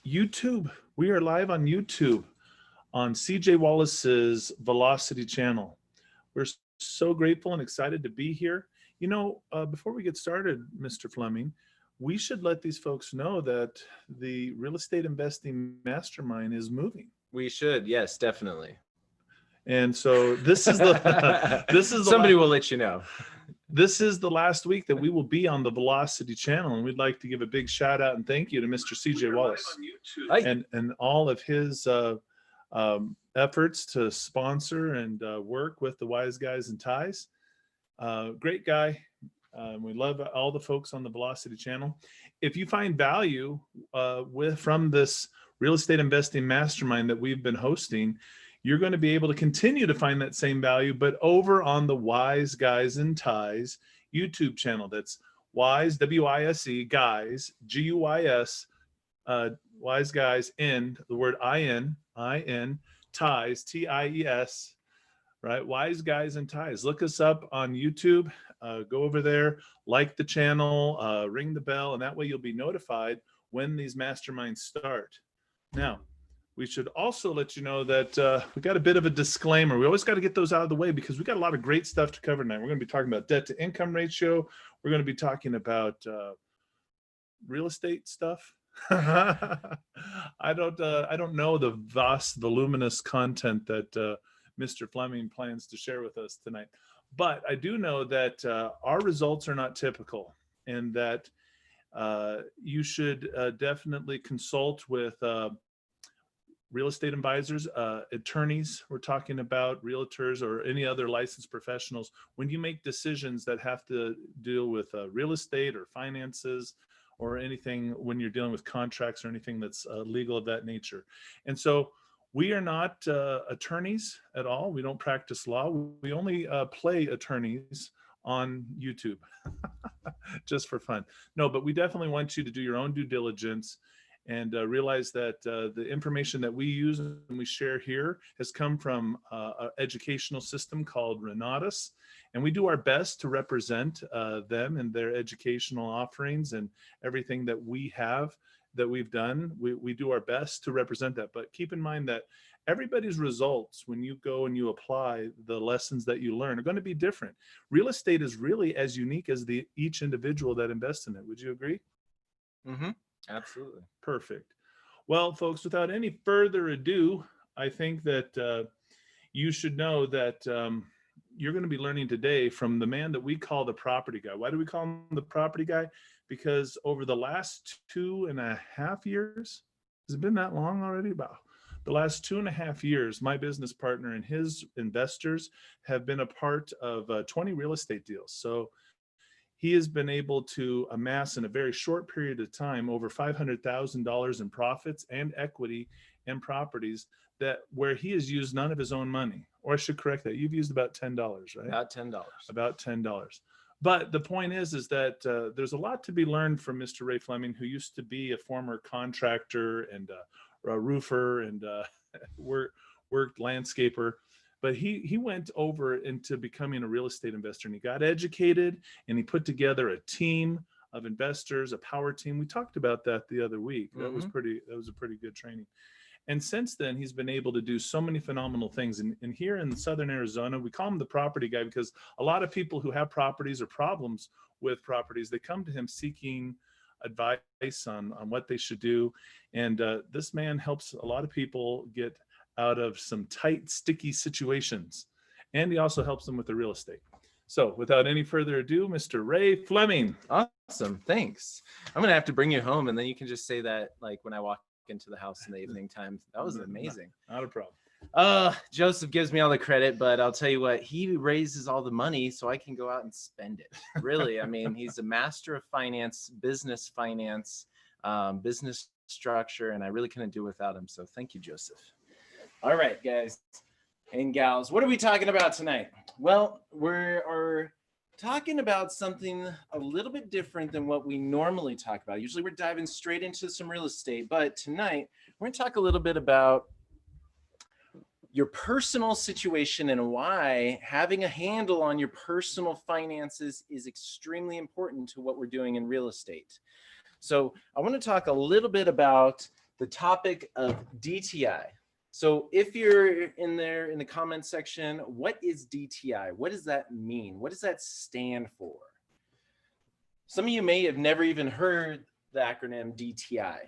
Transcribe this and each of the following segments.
YouTube. We are live on YouTube on CJ Wallace's Velocity channel. We're so grateful and excited to be here. Before we get started, Mr. Fleming, we should let these folks know that the real estate investing mastermind is moving. We should, yes, definitely. And so this is the somebody will let you know. This is the last week that we will be on the Velocity channel, and we'd like to give a big shout out and thank you to Mr. CJ Wallace and all of his efforts to sponsor and work with the Wise Guys and Ties. Great guy. We love all the folks on the Velocity channel. If you find value from this real estate investing mastermind that we've been hosting, you're going to be able to continue to find that same value, but over on the Wise Guys and Ties YouTube channel. That's Wise, W-I-S-E, Guys, G-U-Y-S, Wise Guys, and the word I-N, Ties, T-I-E-S, right? Wise Guys and Ties. Look us up on YouTube. Go over there, like the channel, ring the bell, and that way you'll be notified when these masterminds start. Now, we should also let you know that we got a bit of a disclaimer. We always got to get those out of the way because we got a lot of great stuff to cover tonight. We're going to be talking about debt to income ratio. We're going to be talking about real estate stuff. I don't know the vast, voluminous content that Mr. Fleming plans to share with us tonight, but I do know that our results are not typical, and that you should definitely consult with real estate advisors, attorneys, we're talking about realtors or any other licensed professionals, when you make decisions that have to deal with real estate or finances or anything, when you're dealing with contracts or anything that's legal of that nature. And so we are not attorneys at all. We don't practice law. We only play attorneys on YouTube just for fun. No, but we definitely want you to do your own due diligence and realize that the information that we use and we share here has come from an educational system called Myrenatus, and we do our best to represent them and their educational offerings and everything that we have, that we've done. We do our best to represent that, but keep in mind that everybody's results, when you go and you apply the lessons that you learn, are going to be different. Real estate is really as unique as each individual that invests in it. Would you agree? Mm-hmm. Absolutely. Perfect. Well, folks, without any further ado, I think that you should know that you're going to be learning today from the man that we call the property guy. Why do we call him the property guy? Because over the last 2.5 years, has it been that long already? About the last 2.5 years, my business partner and his investors have been a part of 20 real estate deals. So he has been able to amass in a very short period of time over $500,000 in profits and equity and properties where he has used none of his own money. Or I should correct that. You've used about $10, right? About $10. About $10. But the point is that there's a lot to be learned from Mr. Ray Fleming, who used to be a former contractor and a roofer and worked landscaper. But he went over into becoming a real estate investor, and he got educated, and he put together a team of investors, a power team. We talked about that the other week. Mm-hmm. That was a pretty good training. And since then, he's been able to do so many phenomenal things. And here in Southern Arizona, we call him the property guy because a lot of people who have properties or problems with properties, they come to him seeking advice on what they should do. And this man helps a lot of people get out of some tight, sticky situations. And he also helps them with the real estate. So without any further ado, Mr. Ray Fleming. Awesome. Thanks. I'm going to have to bring you home, and then you can just say that like when I walk into the house in the evening time. That was amazing. Not a problem. Joseph gives me all the credit, but I'll tell you what, he raises all the money so I can go out and spend it. Really. I mean, he's a master of finance, business structure, and I really couldn't do without him. So thank you, Joseph. All right, guys and gals, what are we talking about tonight? Well, we're talking about something a little bit different than what we normally talk about. Usually we're diving straight into some real estate, but tonight we're going to talk a little bit about your personal situation and why having a handle on your personal finances is extremely important to what we're doing in real estate. So I want to talk a little bit about the topic of DTI. So if you're in there in the comment section, what is DTI? What does that mean? What does that stand for? Some of you may have never even heard the acronym DTI,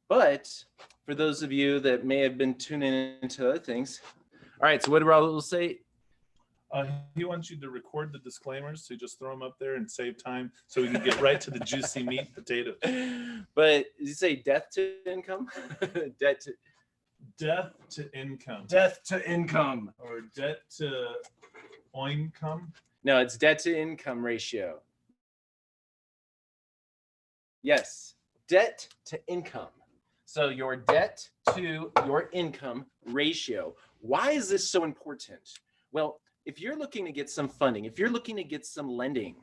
but for those of you that may have been tuning into other things, all right, so what do Raul say? He wants you to record the disclaimers, so you just throw them up there and save time so we can get right to the juicy meat potatoes. But did you say death to income? Debt to income. Death to income. Or debt to income? No, it's debt to income ratio. Yes, debt to income. So your debt to your income ratio. Why is this so important? Well, if you're looking to get some funding, if you're looking to get some lending,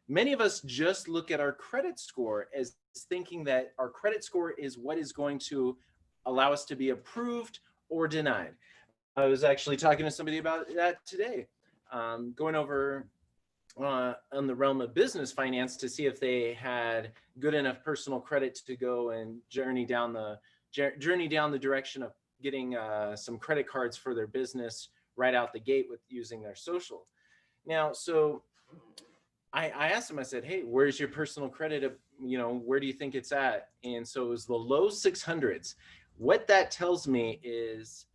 many of us just look at our credit score as thinking that our credit score is what is going to allow us to be approved or denied. I was actually talking to somebody about that today, going over on the realm of business finance to see if they had good enough personal credit to go and journey down the direction of getting some credit cards for their business right out the gate with using their social. Now, so I asked him, I said, hey, where's your personal credit? Where do you think it's at? And so it was the low 600s. What that tells me is,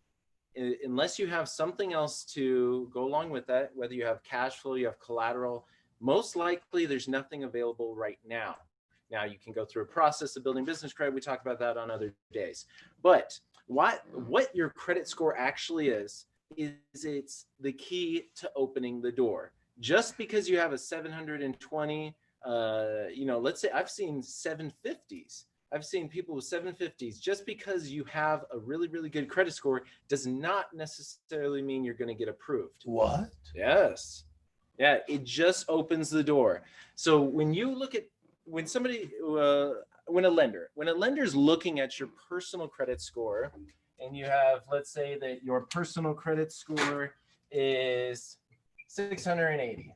unless you have something else to go along with that, whether you have cash flow, you have collateral, most likely there's nothing available right now. Now you can go through a process of building business credit. We talk about that on other days. But what your credit score actually is it's the key to opening the door. Just because you have a 720, let's say I've seen 750s. I've seen people with 750s. Just because you have a really, really good credit score does not necessarily mean you're going to get approved. What? Yes. Yeah, it just opens the door. So when you look at, when a lender's looking at your personal credit score, and you have, let's say that your personal credit score is 680,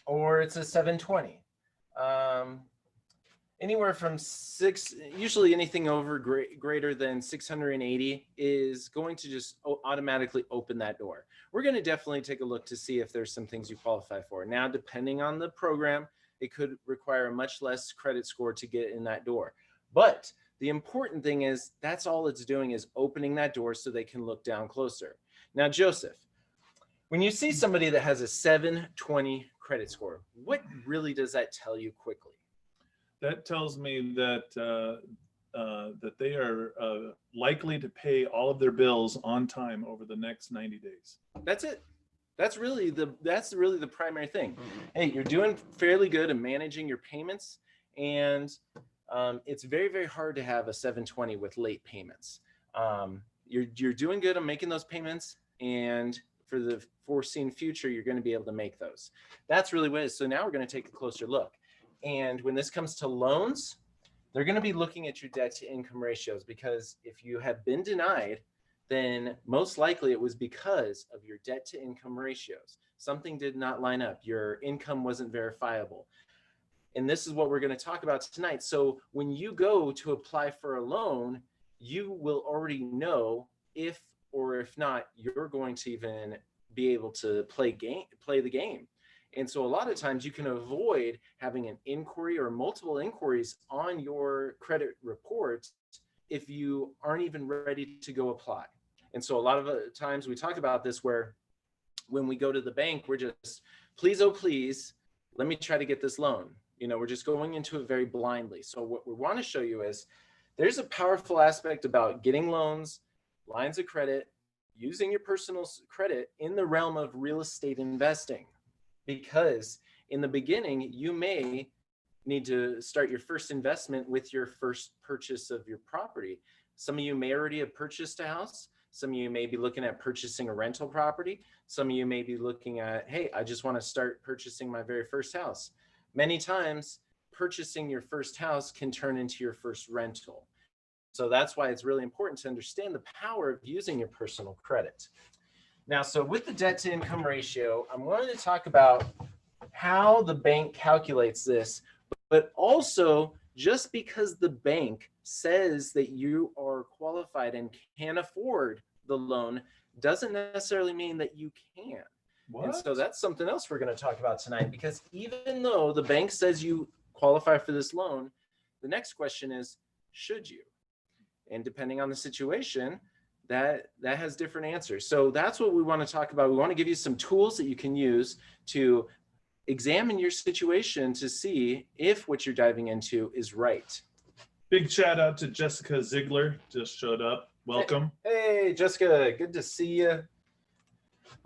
or it's a 720. Anywhere from usually anything over greater than 680 is going to just automatically open that door. We're going to definitely take a look to see if there's some things you qualify for. Now, depending on the program, it could require a much less credit score to get in that door. But the important thing is that's all it's doing is opening that door so they can look down closer. Now, Joseph, when you see somebody that has a 720 credit score, what really does that tell you quickly? That tells me that that they are likely to pay all of their bills on time over the next 90 days. That's it. That's really the primary thing. Hey, you're doing fairly good at managing your payments, and it's very, very hard to have a 720 with late payments. You're doing good on making those payments, and for the foreseen future, you're going to be able to make those. That's really what it is. So now we're going to take a closer look. And when this comes to loans, they're going to be looking at your debt to income ratios, because if you have been denied, then most likely it was because of your debt to income ratios. Something did not line up. Your income wasn't verifiable. And this is what we're going to talk about tonight. So when you go to apply for a loan, you will already know if or if not, you're going to even be able to play the game. And so a lot of times you can avoid having an inquiry or multiple inquiries on your credit report if you aren't even ready to go apply. And so a lot of times we talk about this where when we go to the bank, we're just, please, oh, please, let me try to get this loan. We're just going into it very blindly. So what we want to show you is there's a powerful aspect about getting loans, lines of credit, using your personal credit in the realm of real estate investing. Because in the beginning, you may need to start your first investment with your first purchase of your property. Some of you may already have purchased a house. Some of you may be looking at purchasing a rental property. Some of you may be looking at, hey, I just want to start purchasing my very first house. Many times, purchasing your first house can turn into your first rental. So that's why it's really important to understand the power of using your personal credit. Now, so with the debt to income ratio, I'm going to talk about how the bank calculates this, but also just because the bank says that you are qualified and can afford the loan doesn't necessarily mean that you can. What? And so that's something else we're going to talk about tonight, because even though the bank says you qualify for this loan, the next question is, should you? And depending on the situation, that has different answers. So that's what we want to talk about. We want to give you some tools that you can use to examine your situation to see if what you're diving into is right. Big shout out to Jessica Ziegler, just showed up. Welcome. Hey, Jessica, good to see you.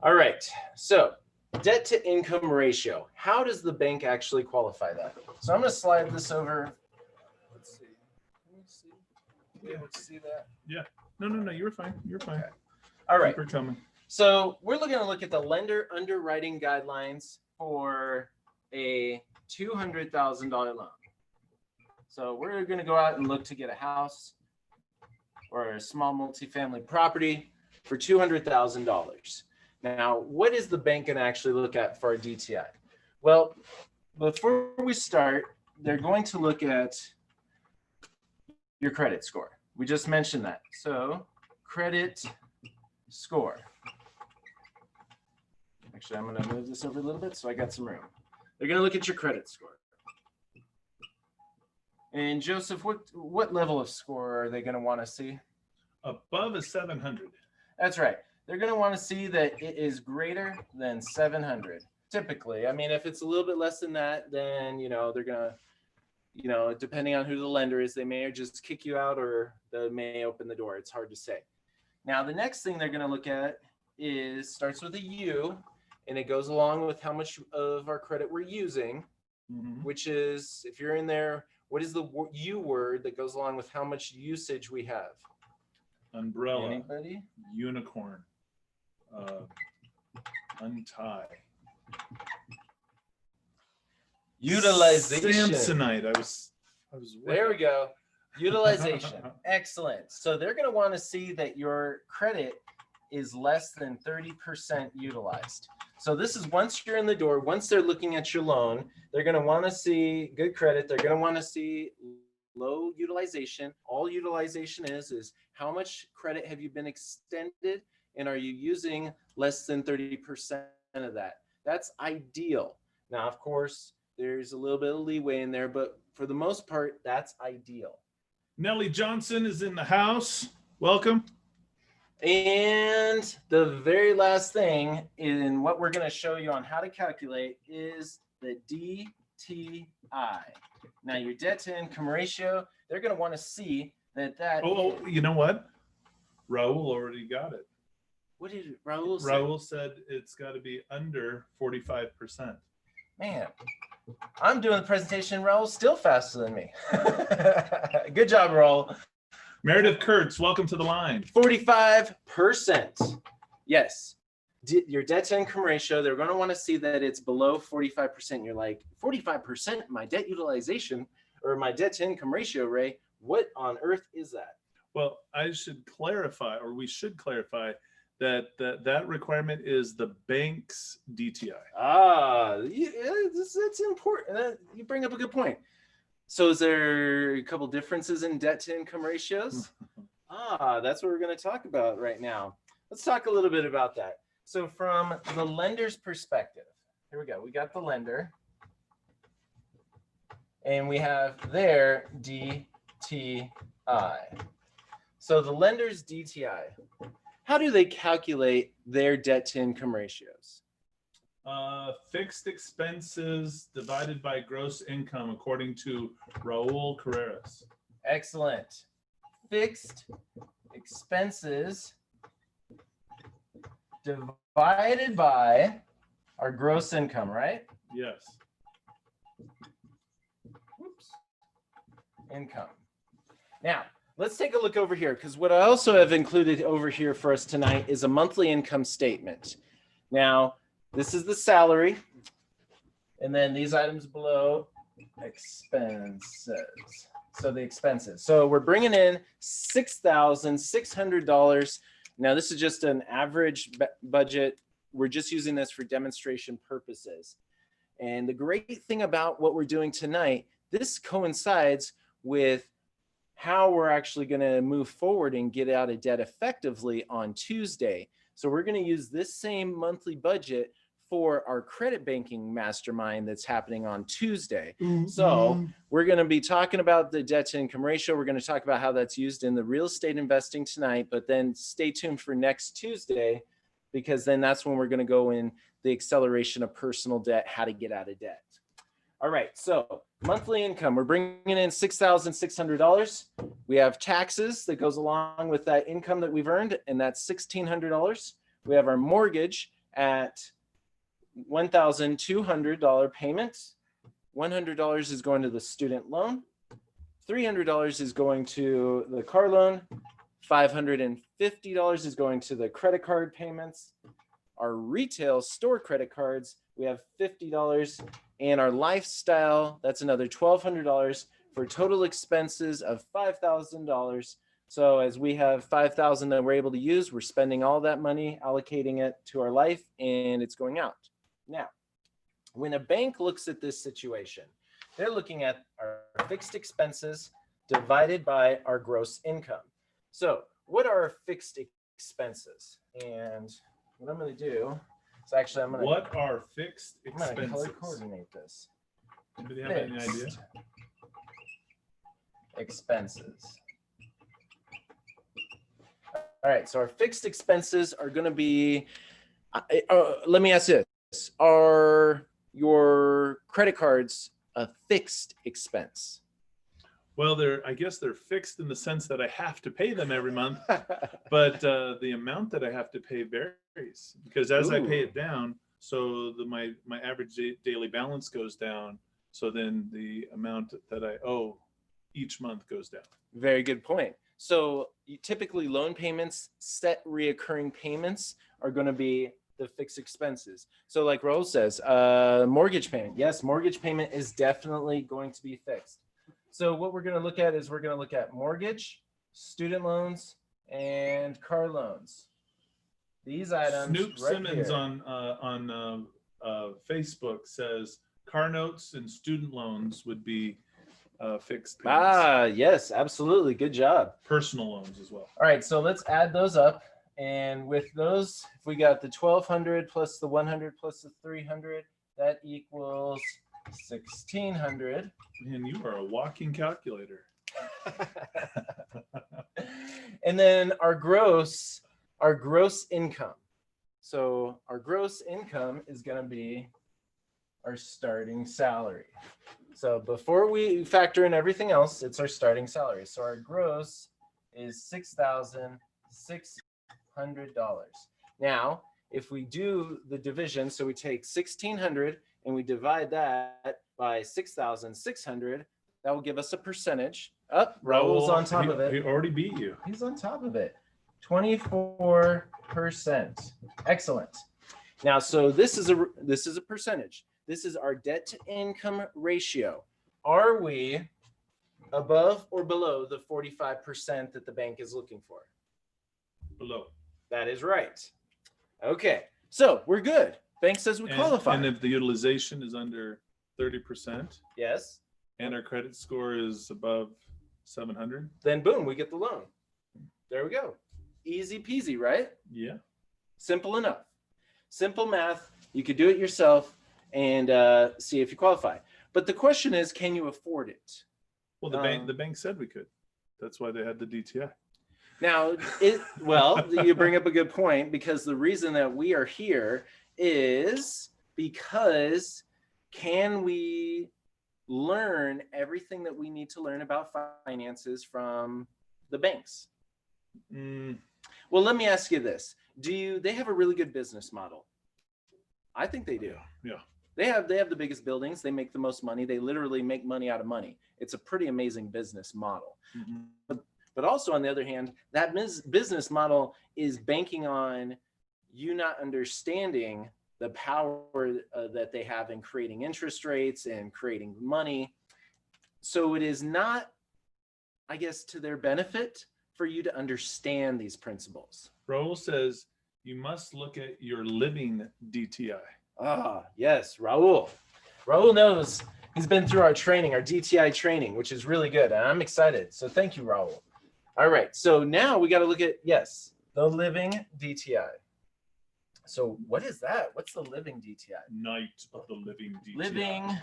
All right, so debt to income ratio. How does the bank actually qualify that? So I'm going to slide this over. Let's see. Can you see? Be able to see that? Yeah. No, you're fine. You're fine. Okay. All right. Keep her coming. So we're going to look at the lender underwriting guidelines for a $200,000 loan. So we're going to go out and look to get a house or a small multifamily property for $200,000. Now, what is the bank going to actually look at for our DTI? Well, before we start, they're going to look at your credit score. We just mentioned that. So credit score. Actually, I'm going to move this over a little bit so I got some room. They're going to look at your credit score. And Joseph, what level of score are they going to want to see? Above a 700. That's right. They're going to want to see that it is greater than 700. Typically, I mean, if it's a little bit less than that, then, they're going to, depending on who the lender is, they may just kick you out or they may open the door. It's hard to say. Now, the next thing they're going to look at starts with a U, and it goes along with how much of our credit we're using, which is, if you're in there, what is the U word that goes along with how much usage we have? Umbrella. Anybody? Unicorn. Untie. Utilization. Samsonite. I was. There we go. Utilization. Excellent. So they're going to want to see that your credit is less than 30% utilized. So this is once you're in the door, once they're looking at your loan, they're going to want to see good credit. They're going to want to see low utilization. All utilization is how much credit have you been extended, and are you using less than 30% of that? That's ideal. Now, of course, there's a little bit of leeway in there, but for the most part, that's ideal. Nellie Johnson is in the house. Welcome. And the very last thing in what we're going to show you on how to calculate is the DTI. Now, your debt to income ratio, they're going to want to see that. Oh, you know what? Raul already got it. What did Raul say? Raul said it's got to be under 45%. Man, I'm doing the presentation. Raul's still faster than me. Good job, Raul. Meredith Kurtz, welcome to the line. 45%. Yes. Your debt to income ratio, they're going to want to see that it's below 45%. You're like, 45% my debt utilization or my debt to income ratio, Ray? What on earth is that? Well, I should clarify, or we should clarify, that requirement is the bank's DTI. That's important. You bring up a good point. So is there a couple differences in debt to income ratios? That's what we're going to talk about right now. Let's talk a little bit about that. So from the lender's perspective, here we go. We got the lender, and we have their DTI. So the lender's DTI, how do they calculate their debt to income ratios? Fixed expenses divided by gross income, according to Raul Carreras. Excellent. Fixed expenses divided by our gross income, right? Yes. Oops. Income. Now, let's take a look over here, because what I also have included over here for us tonight is a monthly income statement. Now, this is the salary, and then these items below, expenses. So the expenses. So we're bringing in $6,600. Now, this is just an average budget. We're just using this for demonstration purposes. And the great thing about what we're doing tonight, this coincides with how we're actually going to move forward and get out of debt effectively on Tuesday. So we're going to use this same monthly budget for our credit banking mastermind that's happening on Tuesday. So we're going to be talking about the debt to income ratio. We're going to talk about how that's used in the real estate investing tonight, but then stay tuned for next Tuesday, because then that's when we're going to go in the acceleration of personal debt, how to get out of debt. All right, so monthly income, we're bringing in $6,600. We have taxes that goes along with that income that we've earned, and that's $1,600. We have our mortgage at $1,200 payment. $100 is going to the student loan. $300 is going to the car loan. $550 is going to the credit card payments. Our retail store credit cards, we have $50, and our lifestyle, that's another $1,200 for total expenses of $5,000. So as we have $5,000 that we're able to use, we're spending all that money, allocating it to our life, and it's going out. Now, when a bank looks at this situation, they're looking at our fixed expenses divided by our gross income. So what are our fixed expenses? And what I'm going to do is actually I'm going to What are fixed color expenses? coordinate this. Anybody have any idea? Fixed expenses. All right, so our fixed expenses are going to be, let me ask you this. Are your credit cards a fixed expense? Well, I guess they're fixed in the sense that I have to pay them every month, but the amount that I have to pay varies, because as I pay it down, so my average daily balance goes down. So then the amount that I owe each month goes down. Very good point. So typically loan payments, set reoccurring payments are going to be the fixed expenses. So like Raul says, mortgage payment. Yes, mortgage payment is definitely going to be fixed. So what we're going to look at is we're going to look at mortgage, student loans, and car loans. These items. Snoop right Simmons here. on Facebook says car notes and student loans would be fixed payments. Ah, yes, absolutely. Good job. Personal loans as well. All right, so let's add those up. And with those, if we got the 1,200 plus the 100 plus the 300, that equals 1,600. Man, you are a walking calculator. And then our gross income. So our gross income is going to be our starting salary. So before we factor in everything else, it's our starting salary. So our gross is $6,600. Now, if we do the division, so we take 1,600 and we divide that by 6,600, that will give us a percentage. Raul's on top of it. He already beat you. He's on top of it. 24%. Excellent. Now, so this is a percentage. This is our debt to income ratio. Are we above or below the 45% that the bank is looking for? Below. That is right. Okay, so we're good. Bank says we qualify. And if the utilization is under 30%, yes, and our credit score is above 700, then boom, we get the loan. There we go. Easy peasy, right? Yeah. Simple enough. Simple math. You could do it yourself and see if you qualify. But the question is, can you afford it? Well, the bank said we could. That's why they had the DTI. Now, you bring up a good point, because the reason that we are here is because can we learn everything that we need to learn about finances from the banks? Well, let me ask you this. They have a really good business model? I think they do. Yeah. They have the biggest buildings. They make the most money. They literally make money out of money. It's a pretty amazing business model. Mm-hmm. But also, on the other hand, that business model is banking on you not understanding the power that they have in creating interest rates and creating money. So it is not, I guess, to their benefit for you to understand these principles. Raul says you must look at your living DTI. Ah, yes, Raul. Raul knows He's been through our training, our DTI training, which is really good. And I'm excited. So thank you, Raul. All right. So now we got to look at, yes, the living DTI. So what is that? What's the living DTI? Night of the living DTI. Living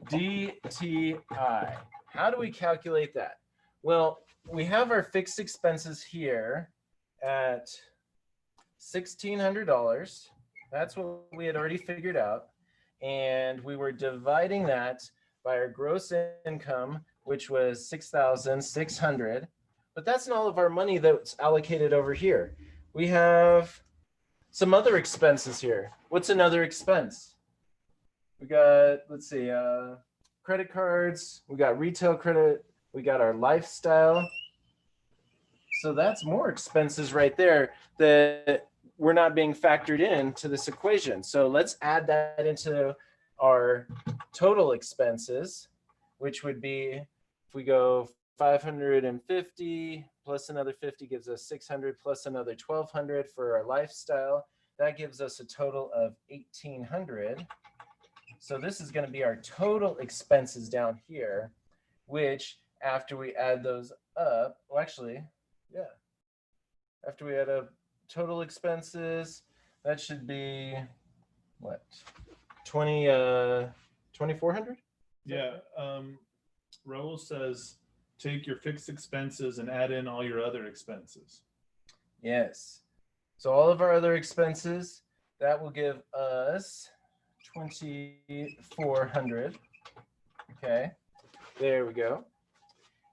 DTI. How do we calculate that? Well, we have our fixed expenses here at $1,600. That's what we had already figured out. And we were dividing that by our gross income, which was $6,600. But that's not all of our money that's allocated over here. We have some other expenses here. What's another expense? We got, let's see, credit cards. We got retail credit. We got our lifestyle. So that's more expenses right there that we're not being factored into this equation. So let's add that into our total expenses, which would be, if we go 550 plus another 50 gives us 600 plus another 1200 for our lifestyle. That gives us a total of 1800. So this is going to be our total expenses down here, which after we add those up, well, actually, yeah, after we add up total expenses, that should be what? 2,400? Yeah. Raul says, take your fixed expenses and add in all your other expenses. Yes. So all of our other expenses, that will give us 2,400. Okay. There we go.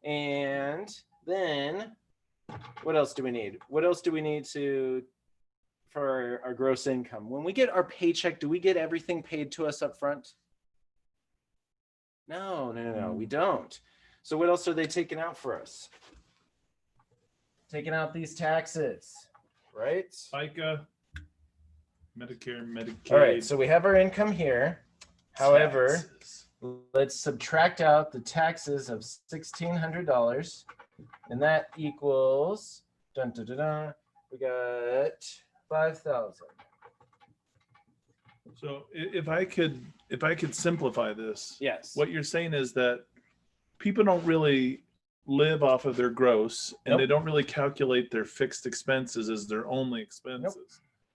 And then what else do we need? What else do we need for our gross income? When we get our paycheck, do we get everything paid to us up front? No, we don't. So what else are they taking out for us? Taking out these taxes, right? FICA, Medicare, Medicaid. All right, so we have our income here. However, taxes. Let's subtract out the taxes of $1,600, and that equals, dun, dun, dun, dun, we got 5,000. So if I could simplify this, Yes. what you're saying is that people don't really live off of their gross, and Nope. they don't really calculate their fixed expenses as their only expenses. Nope.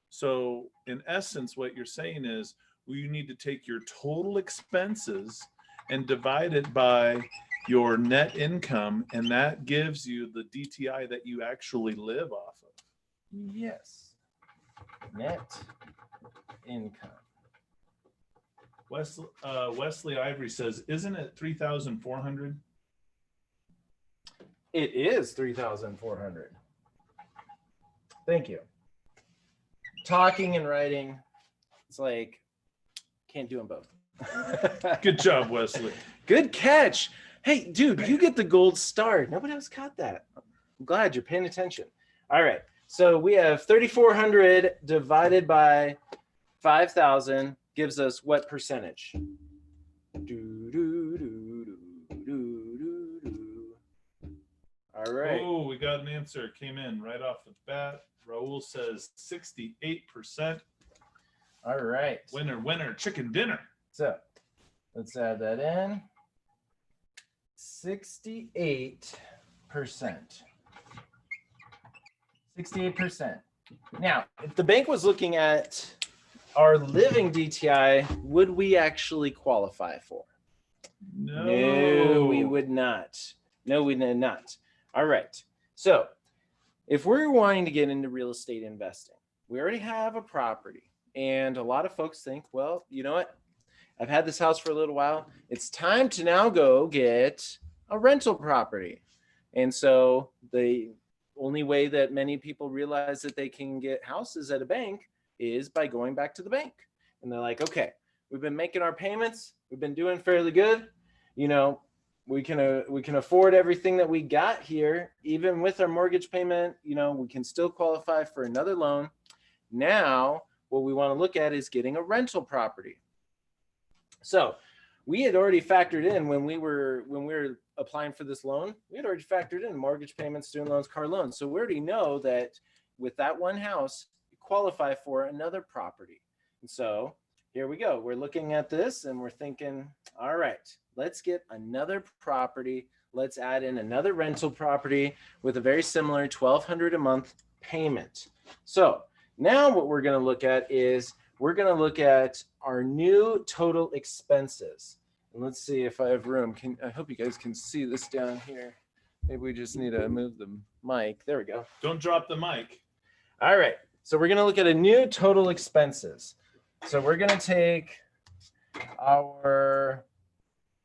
So in essence, what you're saying is, well, you need to take your total expenses and divide it by your net income, and that gives you the DTI that you actually live off of. Yes. Net income. Wesley Ivory says, isn't it 3,400? It is 3,400. Thank you. Talking and writing, it's like, can't do them both. Good job, Wesley. Good catch. Hey, dude, you get the gold star. Nobody else caught that. I'm glad you're paying attention. All right. So we have 3,400 divided by 5,000 gives us what percentage? All right. Oh, we got an answer. It came in right off the bat. Raul says 68%. All right. Winner, winner, chicken dinner. So let's add that in. 68%. 68%. Now, if the bank was looking at our living DTI, would we actually qualify for? No, we would not. No, we did not. All right. So if we're wanting to get into real estate investing, we already have a property. And a lot of folks think, well, you know what? I've had this house for a little while. It's time to now go get a rental property. And so the only way that many people realize that they can get houses at a bank is by going back to the bank. And they're like, okay, we've been making our payments. We've been doing fairly good. You know, we can afford everything that we got here. Even with our mortgage payment, you know, we can still qualify for another loan. Now, what we want to look at is getting a rental property. So we had already factored in when we were applying for this loan, we had already factored in mortgage payments, student loans, car loans. So we already know that with that one house, you qualify for another property. And so here we go. We're looking at this and we're thinking, all right, let's get another property. Let's add in another rental property with a very similar $1,200 a month payment. So now what we're going to look at is we're going to look at our new total expenses. And let's see if I have room. I hope you guys can see this down here. Maybe we just need to move the mic. There we go. Don't drop the mic. All right. So we're going to look at a new total expenses. So we're going to take our,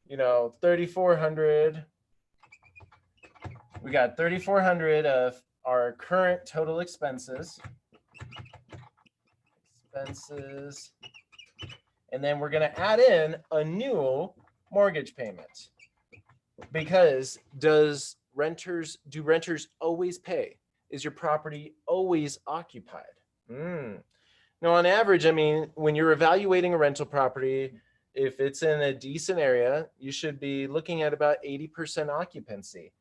3,400. We got 3,400 of our current total expenses. And then we're going to add in a new mortgage payment. Because do renters always pay? Is your property always occupied? Now, on average, I mean, when you're evaluating a rental property, if it's in a decent area, you should be looking at about 80% occupancy.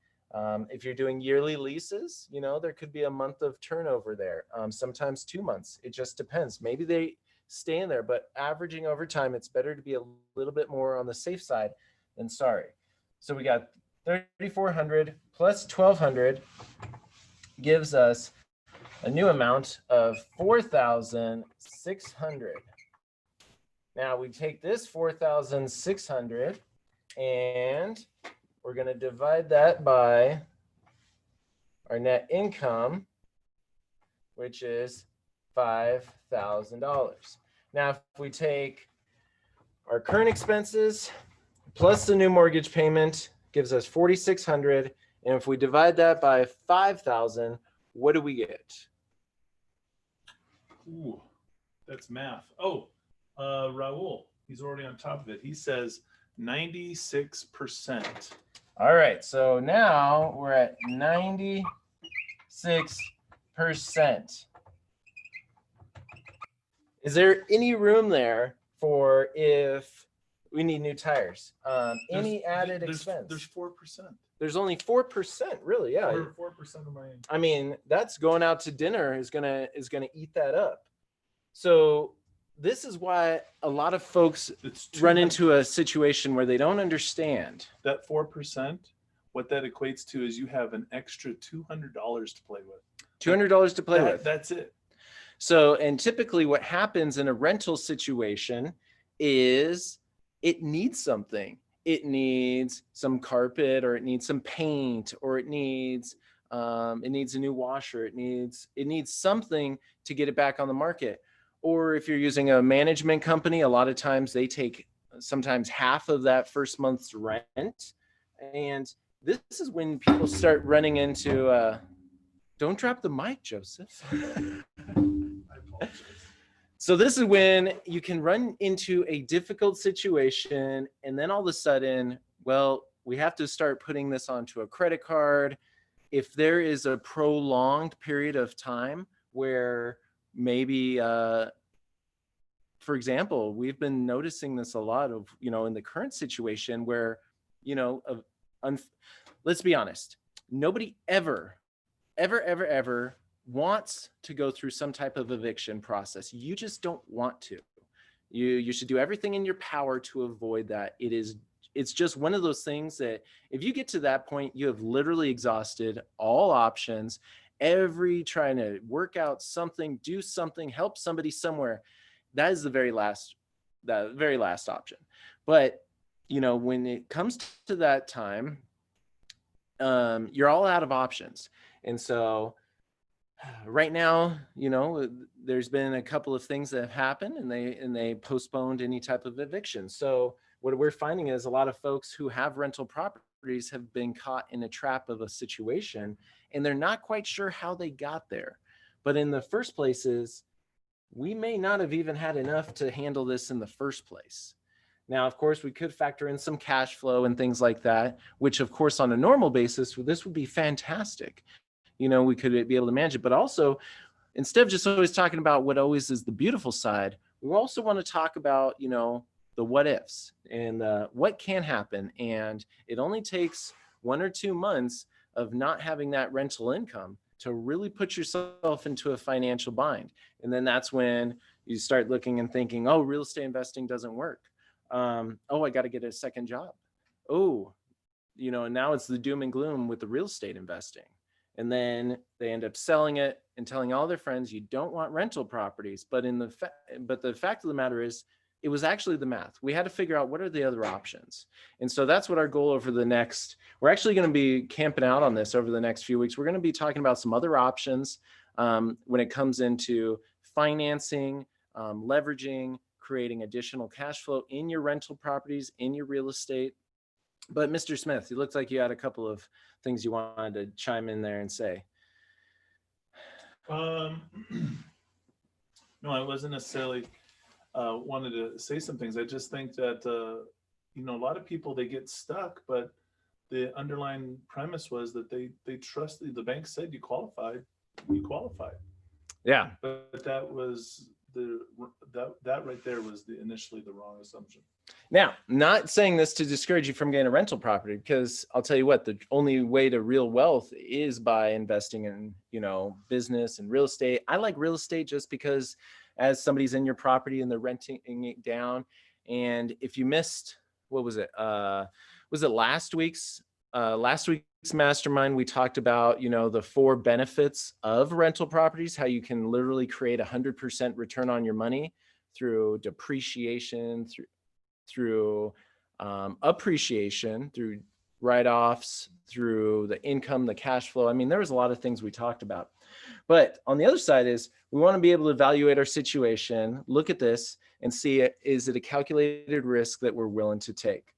If you're doing yearly leases, there could be a month of turnover there, sometimes 2 months. It just depends. Maybe they stay in there, but averaging over time, it's better to be a little bit more on the safe side than sorry. So we got 3,400 plus 1,200 gives us a new amount of 4,600. Now we take this 4,600 and we're going to divide that by our net income, which is $5,000. Now, if we take our current expenses plus the new mortgage payment, gives us 4,600. And if we divide that by 5,000, what do we get? Ooh, that's math. Oh, Raul, he's already on top of it. He says 96%. All right, so now we're at 96%. Is there any room there for if we need new tires? Any added expense? There's 4%. There's only 4%, really. Yeah. 4% of my. I mean, that's going out to dinner is gonna eat that up. So this is why a lot of folks run into a situation where they don't understand. That 4%, what that equates to is you have an extra $200 to play with. $200 to play with. That's it. So, and typically what happens in a rental situation is it needs something. It needs some carpet, or it needs some paint, or it needs a new washer. It needs something to get it back on the market. Or if you're using a management company, a lot of times they take sometimes half of that first month's rent. And this is when people start running into, don't drop the mic, Joseph. I apologize. So this is when you can run into a difficult situation, and then all of a sudden, well, we have to start putting this onto a credit card. If there is a prolonged period of time where maybe, for example, we've been noticing this a lot of, in the current situation where, let's be honest, nobody ever wants to go through some type of eviction process. You just don't want to. You should do everything in your power to avoid that. It's just one of those things that if you get to that point, you have literally exhausted all options, trying to work out something, do something, help somebody somewhere. That is the very last option. But, when it comes to that time, you're all out of options. And so right now, there's been a couple of things that have happened, and they postponed any type of eviction. So what we're finding is a lot of folks who have rental properties have been caught in a trap of a situation, and they're not quite sure how they got there. But in the first places, we may not have even had enough to handle this in the first place. Now, of course, we could factor in some cash flow and things like that, which, of course, on a normal basis, this would be fantastic. We could be able to manage it. But also, instead of just always talking about what always is the beautiful side, we also want to talk about, the what ifs and what can happen. And it only takes 1 or 2 months of not having that rental income to really put yourself into a financial bind. And then that's when, you start looking and thinking, oh, real estate investing doesn't work. Oh, I got to get a second job. Oh, and now it's the doom and gloom with the real estate investing. And then they end up selling it and telling all their friends, you don't want rental properties. But the fact of the matter is, it was actually the math. We had to figure out what are the other options. And so that's what our goal we're actually going to be camping out on this over the next few weeks. We're going to be talking about some other options when it comes into financing, leveraging, creating additional cash flow in your rental properties, in your real estate. But Mr. Smith, it looks like you had a couple of things you wanted to chime in there and say. No, I wasn't necessarily wanted to say some things. I just think that, a lot of people, they get stuck, but the underlying premise was that they trusted, the bank said you qualified. Yeah. But that was that right there was initially the wrong assumption. Now, not saying this to discourage you from getting a rental property, because I'll tell you what, the only way to real wealth is by investing in, business and real estate. I like real estate just because as somebody's in your property and they're renting it down. And if you missed, what was it? Was it last week's mastermind? We talked about, the 4 benefits of rental properties, how you can literally create 100% return on your money through depreciation, through appreciation, through write-offs, through the income, the cash flow. I mean, there was a lot of things we talked about. But on the other side is we want to be able to evaluate our situation, look at this and see, is it a calculated risk that we're willing to take?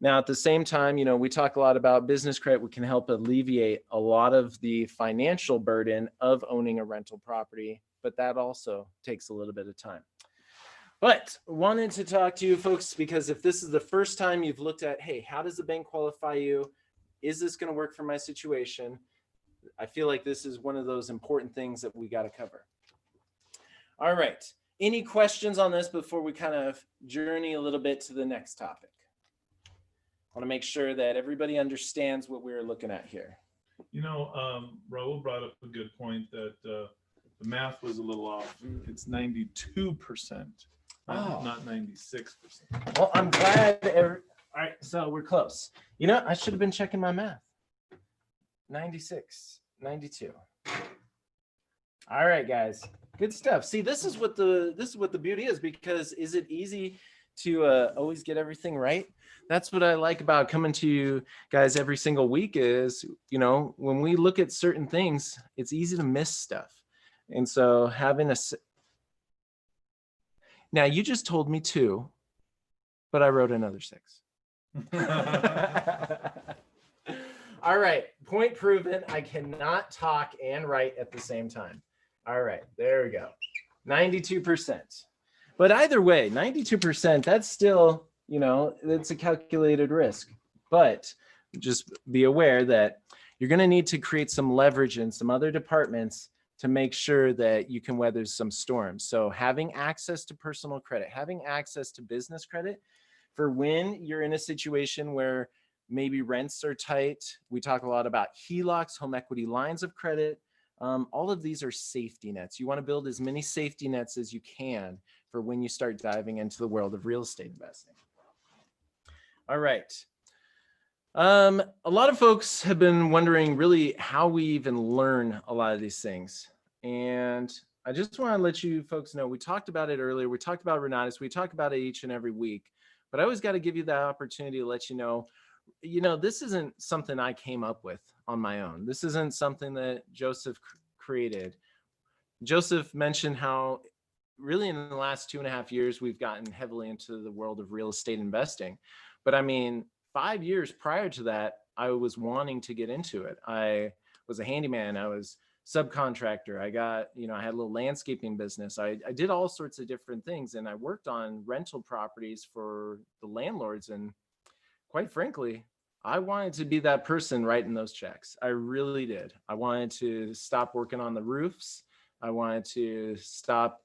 Now, at the same time, we talk a lot about business credit. We can help alleviate a lot of the financial burden of owning a rental property, but that also takes a little bit of time. But wanted to talk to you folks, because if this is the first time you've looked at, hey, how does the bank qualify you? Is this going to work for my situation? I feel like this is one of those important things that we got to cover. All right. Any questions on this before we kind of journey a little bit to the next topic? I want to make sure that everybody understands what we're looking at here. Raul brought up a good point that the math was a little off. It's 92%. Not 96%. Well, I'm glad. All right, so we're close. I should have been checking my math. 96, 92. All right, guys, good stuff. See, this is what the beauty is, because is it easy to always get everything right? That's what I like about coming to you guys every single week is, when we look at certain things, it's easy to miss stuff. And so now you just told me 2, but I wrote another 6. All right, point proven. I cannot talk and write at the same time. All right, there we go. 92%. But either way, 92%, that's still, it's a calculated risk. But just be aware that you're going to need to create some leverage in some other departments to make sure that you can weather some storms. So having access to personal credit, having access to business credit for when you're in a situation where maybe rents are tight. We talk a lot about HELOCs, home equity lines of credit. All of these are safety nets. You want to build as many safety nets as you can for when you start diving into the world of real estate investing. All right. A lot of folks have been wondering really how we even learn a lot of these things. And I just want to let you folks know, we talked about it earlier. We talked about Myrenatus. We talk about it each and every week, but I always got to give you that opportunity to let you know, this isn't something I came up with on my own. This isn't something that Joseph created. Joseph mentioned how really in the last 2.5 years, we've gotten heavily into the world of real estate investing. But I mean, 5 years prior to that, I was wanting to get into it. I was a handyman. I was subcontractor. I got, I had a little landscaping business. I did all sorts of different things. And I worked on rental properties for the landlords. And quite frankly, I wanted to be that person writing those checks. I really did. I wanted to stop working on the roofs. I wanted to stop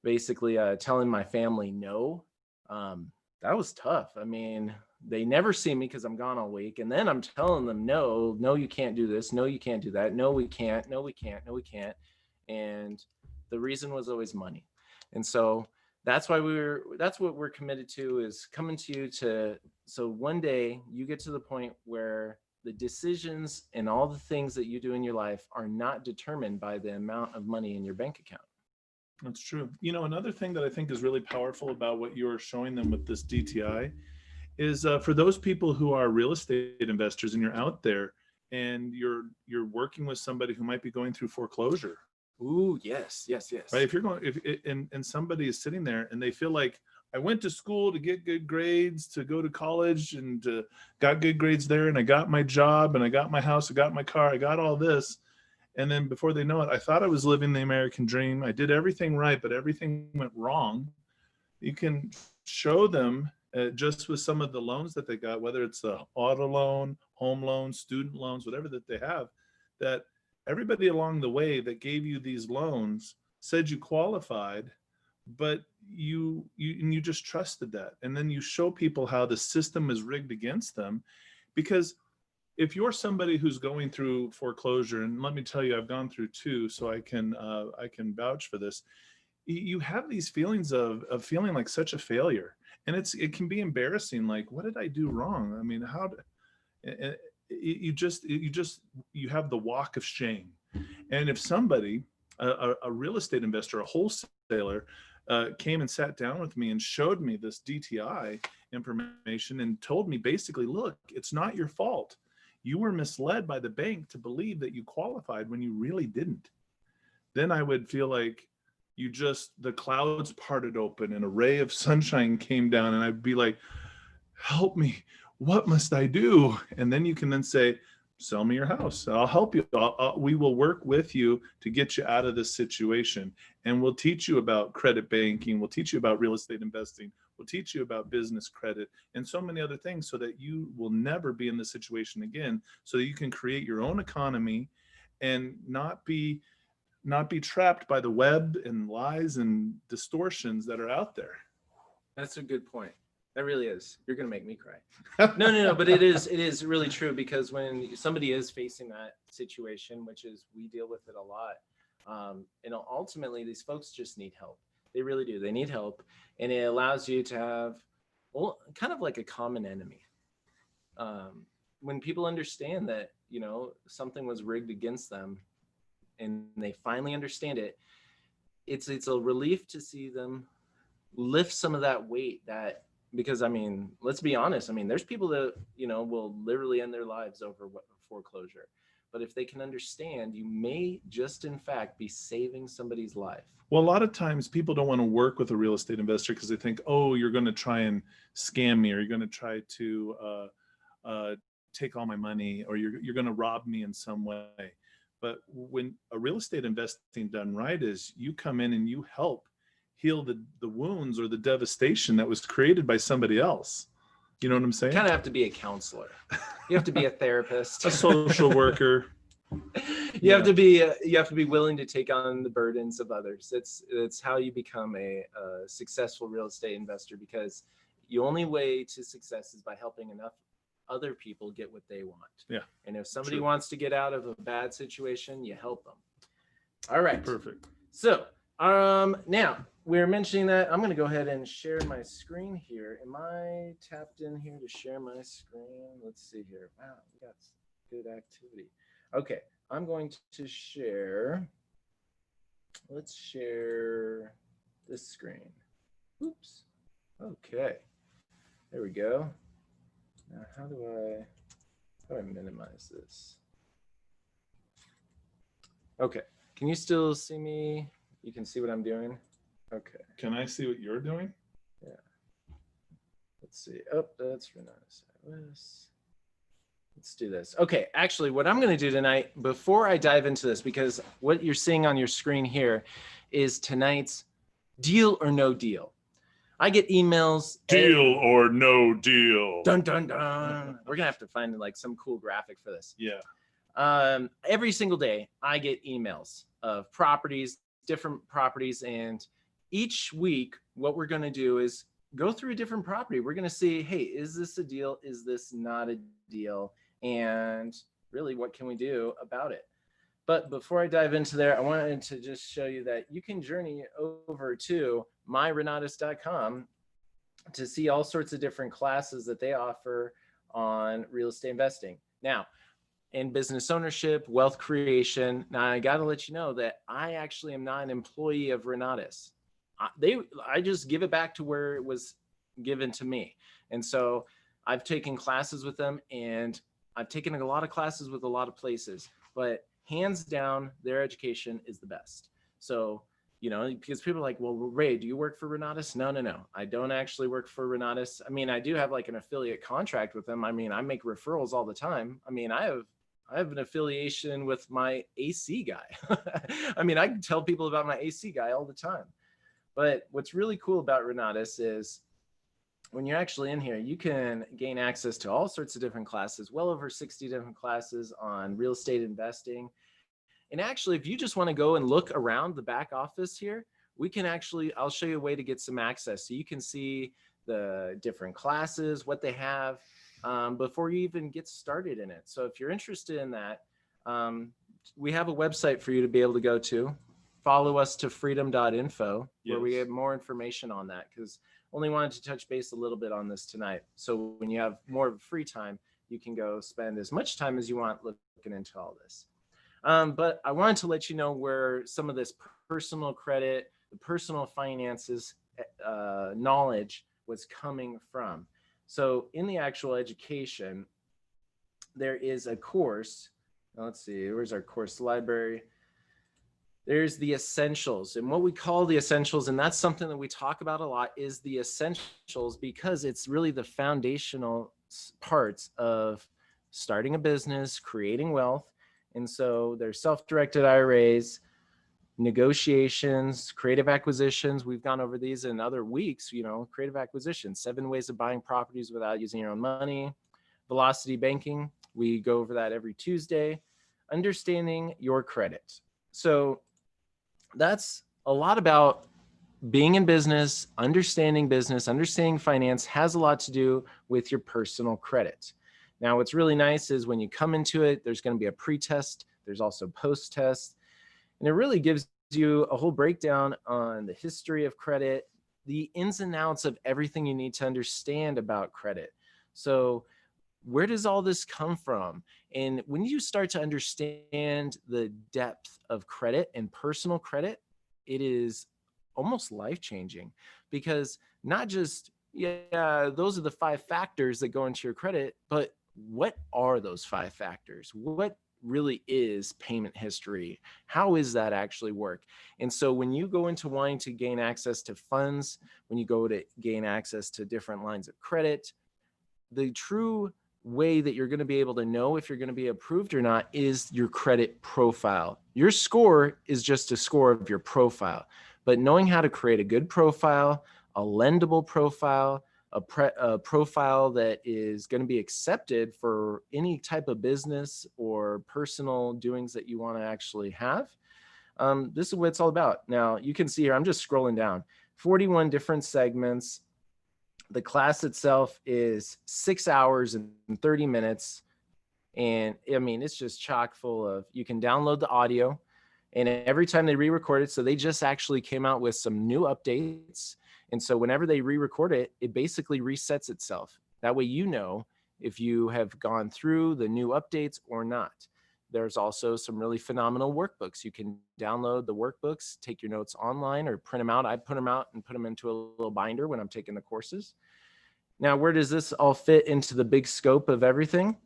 basically telling my family no. That was tough. I mean, they never see me because I'm gone all week. And then I'm telling them, no, you can't do this. No, you can't do that. No, we can't. No, we can't. No, we can't. And the reason was always money. And so that's what we're committed to, is coming to you so one day you get to the point where the decisions and all the things that you do in your life are not determined by the amount of money in your bank account. That's true. You know, another thing that I think is really powerful about what you're showing them with this DTI is for those people who are real estate investors and you're out there and you're working with somebody who might be going through foreclosure. Ooh, yes. Right. If you're going, and somebody is sitting there and they feel like, I went to school to get good grades, to go to college, and got good grades there, and I got my job, and I got my house, I got my car, I got all this. And then before they know it, I thought I was living the American dream. I did everything right, but everything went wrong. You can show them just with some of the loans that they got, whether it's the auto loan, home loans, student loans, whatever that they have, that everybody along the way that gave you these loans said you qualified, but you just trusted that. And then you show people how the system is rigged against them. Because if you're somebody who's going through foreclosure, and let me tell you, I've gone through two, so I can vouch for this. You have these feelings of feeling like such a failure, and it can be embarrassing. Like, what did I do wrong? I mean, you have the walk of shame. And if somebody, a real estate investor, a wholesaler, came and sat down with me and showed me this DTI information and told me basically, look, it's not your fault. You were misled by the bank to believe that you qualified when you really didn't. Then I would feel like the clouds parted open and a ray of sunshine came down, and I'd be like, help me. What must I do? And then you can then say, sell me your house. I'll help you. We will work with you to get you out of this situation. And we'll teach you about credit banking. We'll teach you about real estate investing. We'll teach you about business credit and so many other things, so that you will never be in this situation again, so that you can create your own economy and not be trapped by the web and lies and distortions that are out there. That's a good point. That really is. You're going to make me cry. No, but it is really true, because when somebody is facing that situation, which is, we deal with it a lot, ultimately these folks just need help. They really do. They need help. And it allows you to have, well, kind of like a common enemy. When people understand that, something was rigged against them and they finally understand it, it's a relief to see them lift some of that weight because, I mean, let's be honest. I mean, there's people that, will literally end their lives over foreclosure. But if they can understand, you may just, in fact, be saving somebody's life. Well, a lot of times people don't want to work with a real estate investor because they think, oh, you're going to try and scam me, or you're going to try to take all my money, or you're going to rob me in some way. But when a real estate investing done right is, you come in and you help heal the wounds or the devastation that was created by somebody else. You know what I'm saying? You kind of have to be a counselor. You have to be a therapist, a social worker. You have to be willing to take on the burdens of others. It's how you become a successful real estate investor, because the only way to success is by helping enough other people get what they want. Yeah. And if somebody wants to get out of a bad situation, you help them. All right. Perfect. So, now we're mentioning that. I'm going to go ahead and share my screen here. Am I tapped in here to share my screen? Let's see here. Wow, we got good activity. Okay, I'm going to share. Let's share this screen. Oops. Okay. There we go. Now, how do I minimize this? Okay. Can you still see me? You can see what I'm doing? Okay. Can I see what you're doing? Yeah. Let's see. Oh, that's Myrenatus. Let's do this. Okay. Actually, what I'm going to do tonight, before I dive into this, because what you're seeing on your screen here is tonight's deal or no deal. I get emails. Deal or no deal. Dun, dun, dun. We're going to have to find like some cool graphic for this. Yeah. Every single day I get emails of properties, different properties. And each week, what we're going to do is go through a different property. We're going to see, hey, is this a deal? Is this not a deal? And really, what can we do about it? But before I dive into there, I wanted to just show you that you can journey over to myrenatus.com to see all sorts of different classes that they offer on real estate investing. Now, in business ownership, wealth creation. Now, I got to let you know that I actually am not an employee of Renatus. I just give it back to where it was given to me. And so I've taken classes with them, and I've taken a lot of classes with a lot of places, but hands down, their education is the best. So, because people are like, well, Ray, do you work for Renatus? No. I don't actually work for Renatus. I mean, I do have like an affiliate contract with them. I mean, I make referrals all the time. I mean, I have an affiliation with my AC guy. I mean, I can tell people about my AC guy all the time. But what's really cool about Renatus is when you're actually in here, you can gain access to all sorts of different classes, well over 60 different classes on real estate investing. And actually, if you just want to go and look around the back office here, I'll show you a way to get some access. So you can see the different classes, what they have, before you even get started in it. So if you're interested in that, we have a website for you to be able to go to. Follow us to freedom.info, where we have more information on that, because only wanted to touch base a little bit on this tonight. So when you have more of free time, you can go spend as much time as you want looking into all this. But I wanted to let you know where some of this personal credit, the personal finances knowledge was coming from. So in the actual education, there is a course. Now let's see, where's our course library? There's the essentials, and what we call the essentials, and that's something that we talk about a lot, is the essentials, because it's really the foundational parts of starting a business, creating wealth. And so there's self-directed IRAs, negotiations, creative acquisitions. We've gone over these in other weeks, creative acquisitions, 7 ways of buying properties without using your own money, velocity banking. We go over that every Tuesday, understanding your credit. So that's a lot about being in business, understanding finance has a lot to do with your personal credit. Now, what's really nice is when you come into it, there's going to be a pre-test. There's also post-test. And it really gives you a whole breakdown on the history of credit, the ins and outs of everything you need to understand about credit. So where does all this come from? And when you start to understand the depth of credit and personal credit, it is almost life-changing, because not just, those are the 5 factors that go into your credit, but what are those 5 factors? What really is payment history? How is that actually work? And so when you go into wanting to gain access to funds, when you go to gain access to different lines of credit, the true way that you're going to be able to know if you're going to be approved or not is your credit profile. Your score is just a score of your profile, but knowing how to create a good profile, a lendable profile, a profile that is going to be accepted for any type of business or personal doings that you want to actually have. This is what it's all about. Now you can see here, I'm just scrolling down, 41 different segments. The class itself is 6 hours and 30 minutes. And I mean, it's just chock full of, you can download the audio, and every time they re-record it. So they just actually came out with some new updates. And so whenever they re-record it, it basically resets itself. That way, if you have gone through the new updates or not. There's also some really phenomenal workbooks. You can download the workbooks, take your notes online, or print them out. I print them out and put them into a little binder when I'm taking the courses. Now, where does this all fit into the big scope of everything?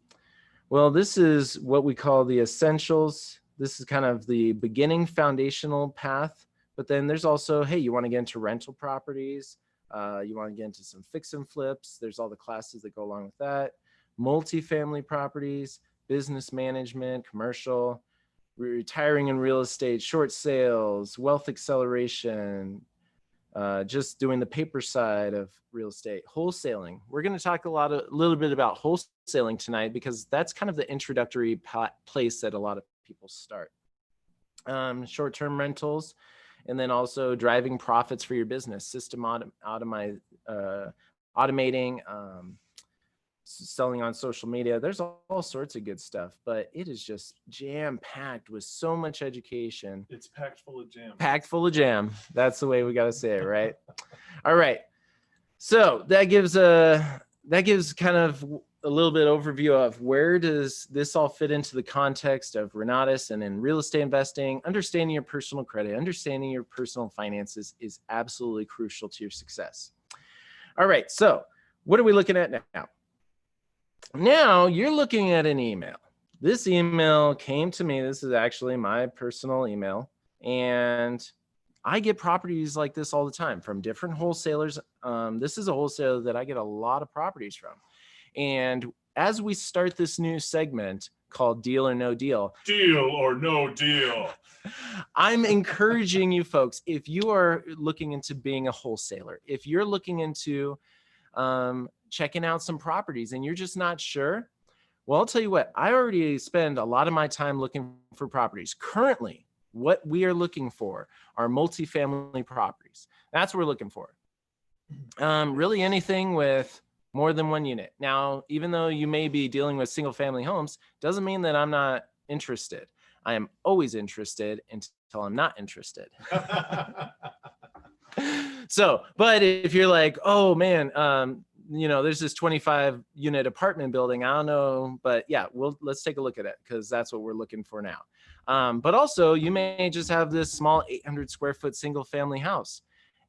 Well, this is what we call the essentials. This is kind of the beginning foundational path. But then there's also, hey, you want to get into rental properties. You want to get into some fix and flips. There's all the classes that go along with that. Multifamily properties, business management, commercial, retiring in real estate, short sales, wealth acceleration, just doing the paper side of real estate, wholesaling. We're going to talk a little bit about wholesaling tonight, because that's kind of the introductory place that a lot of people start. Short-term rentals, and then also driving profits for your business, automating, selling on social media. There's all sorts of good stuff, but it is just jam packed with so much education. It's packed full of jam. Packed full of jam. That's the way we got to say it, right? All right. So that gives kind of a little bit overview of where does this all fit into the context of Myrenatus and in real estate investing. Understanding your personal credit, understanding your personal finances is absolutely crucial to your success. All right. So what are we looking at now? Now you're looking at an email. This email came to me. This is actually my personal email. And I get properties like this all the time from different wholesalers. This is a wholesaler that I get a lot of properties from. And as we start this new segment called Deal or No Deal. Deal or no deal. I'm encouraging you folks, if you are looking into being a wholesaler, if you're looking into checking out some properties and you're just not sure, well, I'll tell you what, I already spend a lot of my time looking for properties. Currently, what we are looking for are multifamily properties. That's what we're looking for. Really anything with more than one unit. Now, even though you may be dealing with single family homes, doesn't mean that I'm not interested. I am always interested until I'm not interested. So, but if you're like, oh man, there's this 25 unit apartment building, I don't know, but yeah, let's take a look at it because that's what we're looking for now. But also you may just have this small 800 square foot single family house.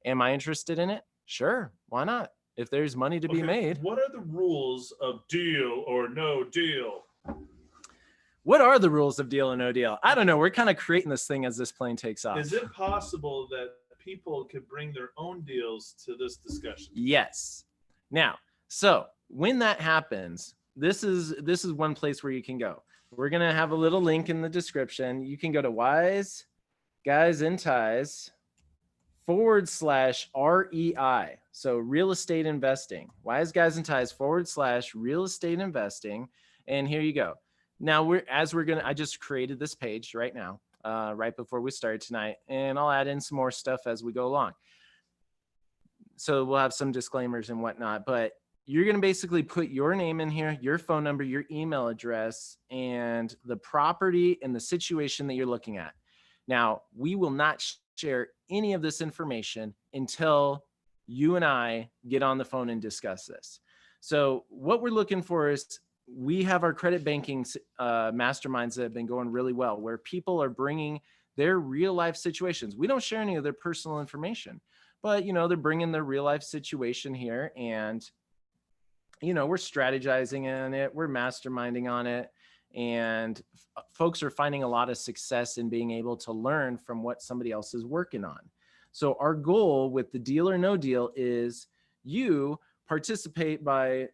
Am I interested in it? Sure. Why not? If there's money to be made. What are the rules of deal or no deal? What are the rules of deal or no deal? I don't know. We're kind of creating this thing as this plane takes off. Is it possible that people could bring their own deals to this discussion? Yes. Now, so when that happens, this is one place where you can go. We're going to have a little link in the description. You can go to Wise Guys in Ties /REI. So real estate investing, Wise Guys in Ties /real estate investing. And here you go. Now I just created this page right now, right before we started tonight, and I'll add in some more stuff as we go along. So we'll have some disclaimers and whatnot, but you're going to basically put your name in here, your phone number, your email address, and the property and the situation that you're looking at. Now, we will not share any of this information until you and I get on the phone and discuss this. So what we're looking for is we have our credit banking masterminds that have been going really well, where people are bringing their real life situations. We don't share any of their personal information, but they're bringing their real life situation here, and we're strategizing on it, we're masterminding on it, and folks are finding a lot of success in being able to learn from what somebody else is working on. So our goal with the Deal or No Deal is you participate by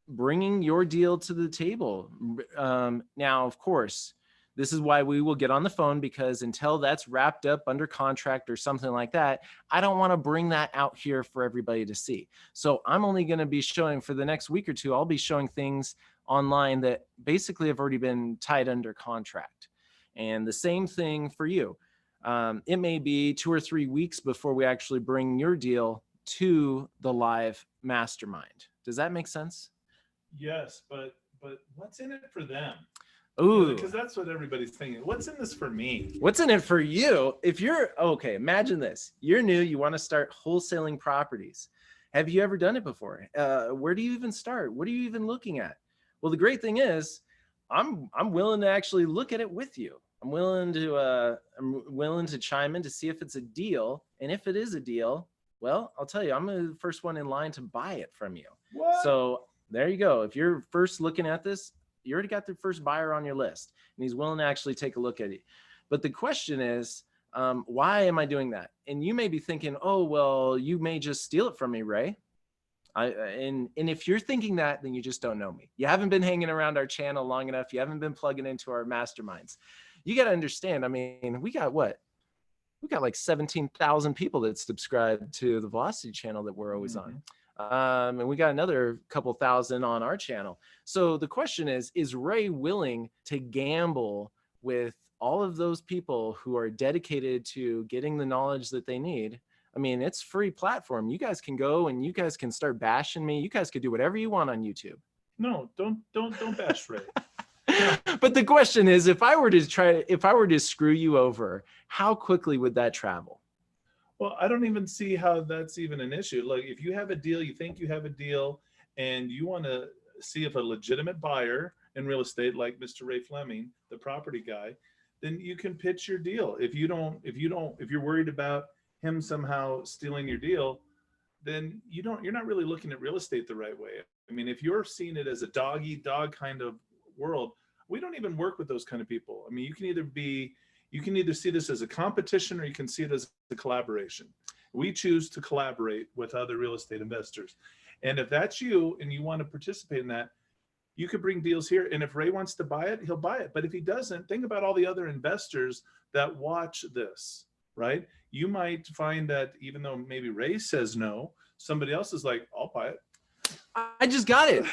bringing your deal to the table. Now, of course, this is why we will get on the phone, because until that's wrapped up under contract or something like that, I don't want to bring that out here for everybody to see. So I'm only going to be showing for the next week or two, I'll be showing things online that basically have already been tied under contract. And the same thing for you. It may be 2 or 3 weeks before we actually bring your deal to the live mastermind. Does that make sense? Yes, but what's in it for them? Ooh, because that's what everybody's thinking. What's in this for me? What's in it for you? If you're okay, imagine this. You're new, you want to start wholesaling properties. Have you ever done it before? Where do you even start? What are you even looking at? Well, the great thing is I'm willing to actually look at it with you. I'm willing to chime in to see if it's a deal. And if it is a deal, well, I'll tell you, I'm the first one in line to buy it from you. What? So there you go. If you're first looking at this, you already got the first buyer on your list, and he's willing to actually take a look at it. But the question is, why am I doing that? And you may be thinking, oh, well, you may just steal it from me, Ray. And if you're thinking that, then you just don't know me. You haven't been hanging around our channel long enough. You haven't been plugging into our masterminds. You got to understand, I mean, we got like 17,000 people that subscribe to the Velocity channel that we're always on. And we got another couple thousand on our channel. So the question is Ray willing to gamble with all of those people who are dedicated to getting the knowledge that they need? I mean, it's free platform. You guys can go and you guys can start bashing me. You guys could do whatever you want on YouTube. No, don't bash Ray. But the question is, if I were to screw you over, how quickly would that travel? Well, I don't even see how that's even an issue. Like, if you have a deal, you think you have a deal, and you want to see if a legitimate buyer in real estate, like Mr. Ray Fleming, the property guy, then you can pitch your deal. If you're worried about him somehow stealing your deal, then you're not really looking at real estate the right way. I mean, if you're seeing it as a dog eat dog kind of world, we don't even work with those kind of people. I mean, you can either see this as a competition, or you can see it as a collaboration. We choose to collaborate with other real estate investors. And if that's you and you want to participate in that, you could bring deals here. And if Ray wants to buy it, he'll buy it. But if he doesn't, think about all the other investors that watch this, right? You might find that even though maybe Ray says no, somebody else is like, I'll buy it. I just got it.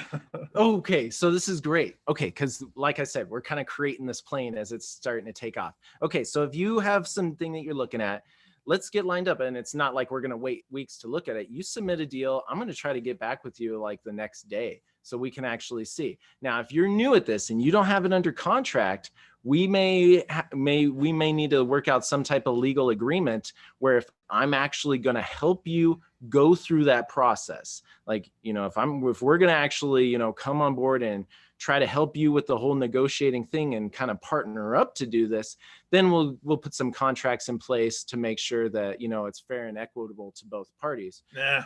Okay, so this is great. Okay, because like I said, we're kind of creating this plane as it's starting to take off. Okay, so if you have something that you're looking at, let's get lined up. And it's not like we're going to wait weeks to look at it. You submit a deal. I'm going to try to get back with you like the next day so we can actually see. Now, if you're new at this and you don't have it under contract, we may need to work out some type of legal agreement where if I'm actually going to help you go through that process, like, if we're going to actually, come on board and try to help you with the whole negotiating thing and kind of partner up to do this, then we'll put some contracts in place to make sure that, it's fair and equitable to both parties. Nah,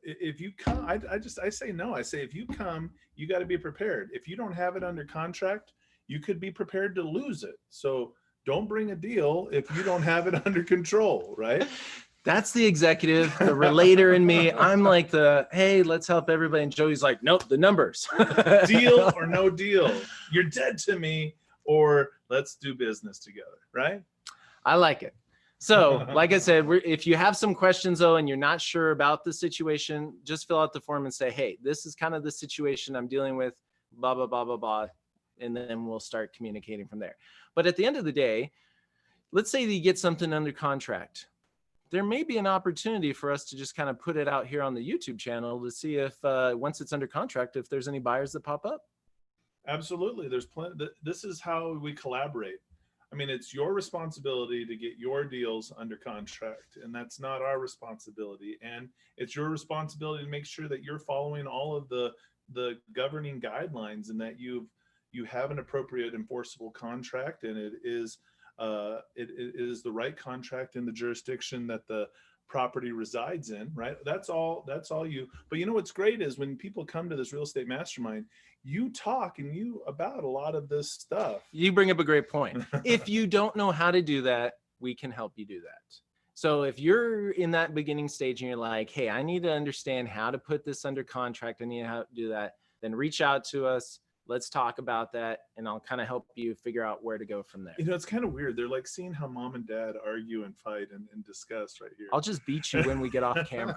if you come, I say no. I say, if you come, you got to be prepared. If you don't have it under contract, you could be prepared to lose it. So don't bring a deal if you don't have it under control, right? That's the executive, the relator in me. I'm like hey, let's help everybody. And Joey's like, nope, the numbers. Deal or no deal. You're dead to me, or let's do business together, right? I like it. So like I said, if you have some questions though, and you're not sure about the situation, just fill out the form and say, hey, this is kind of the situation I'm dealing with, blah, blah, blah, blah, blah. And then we'll start communicating from there. But at the end of the day, let's say that you get something under contract. There may be an opportunity for us to just kind of put it out here on the YouTube channel to see if once it's under contract, if there's any buyers that pop up. Absolutely. There's plenty. This is how we collaborate. I mean, it's your responsibility to get your deals under contract, and that's not our responsibility. And it's your responsibility to make sure that you're following all of the governing guidelines, and that you have an appropriate enforceable contract, and it is the right contract in the jurisdiction that the property resides in, right? That's all you. But what's great is when people come to this real estate mastermind, you talk about a lot of this stuff. You bring up a great point. If you don't know how to do that, we can help you do that. So if you're in that beginning stage and you're like, hey, I need to understand how to put this under contract, I need to do that, then reach out to us. Let's talk about that, and I'll kind of help you figure out where to go from there. It's kind of weird. They're like seeing how mom and dad argue and fight and discuss right here. I'll just beat you when we get off camera.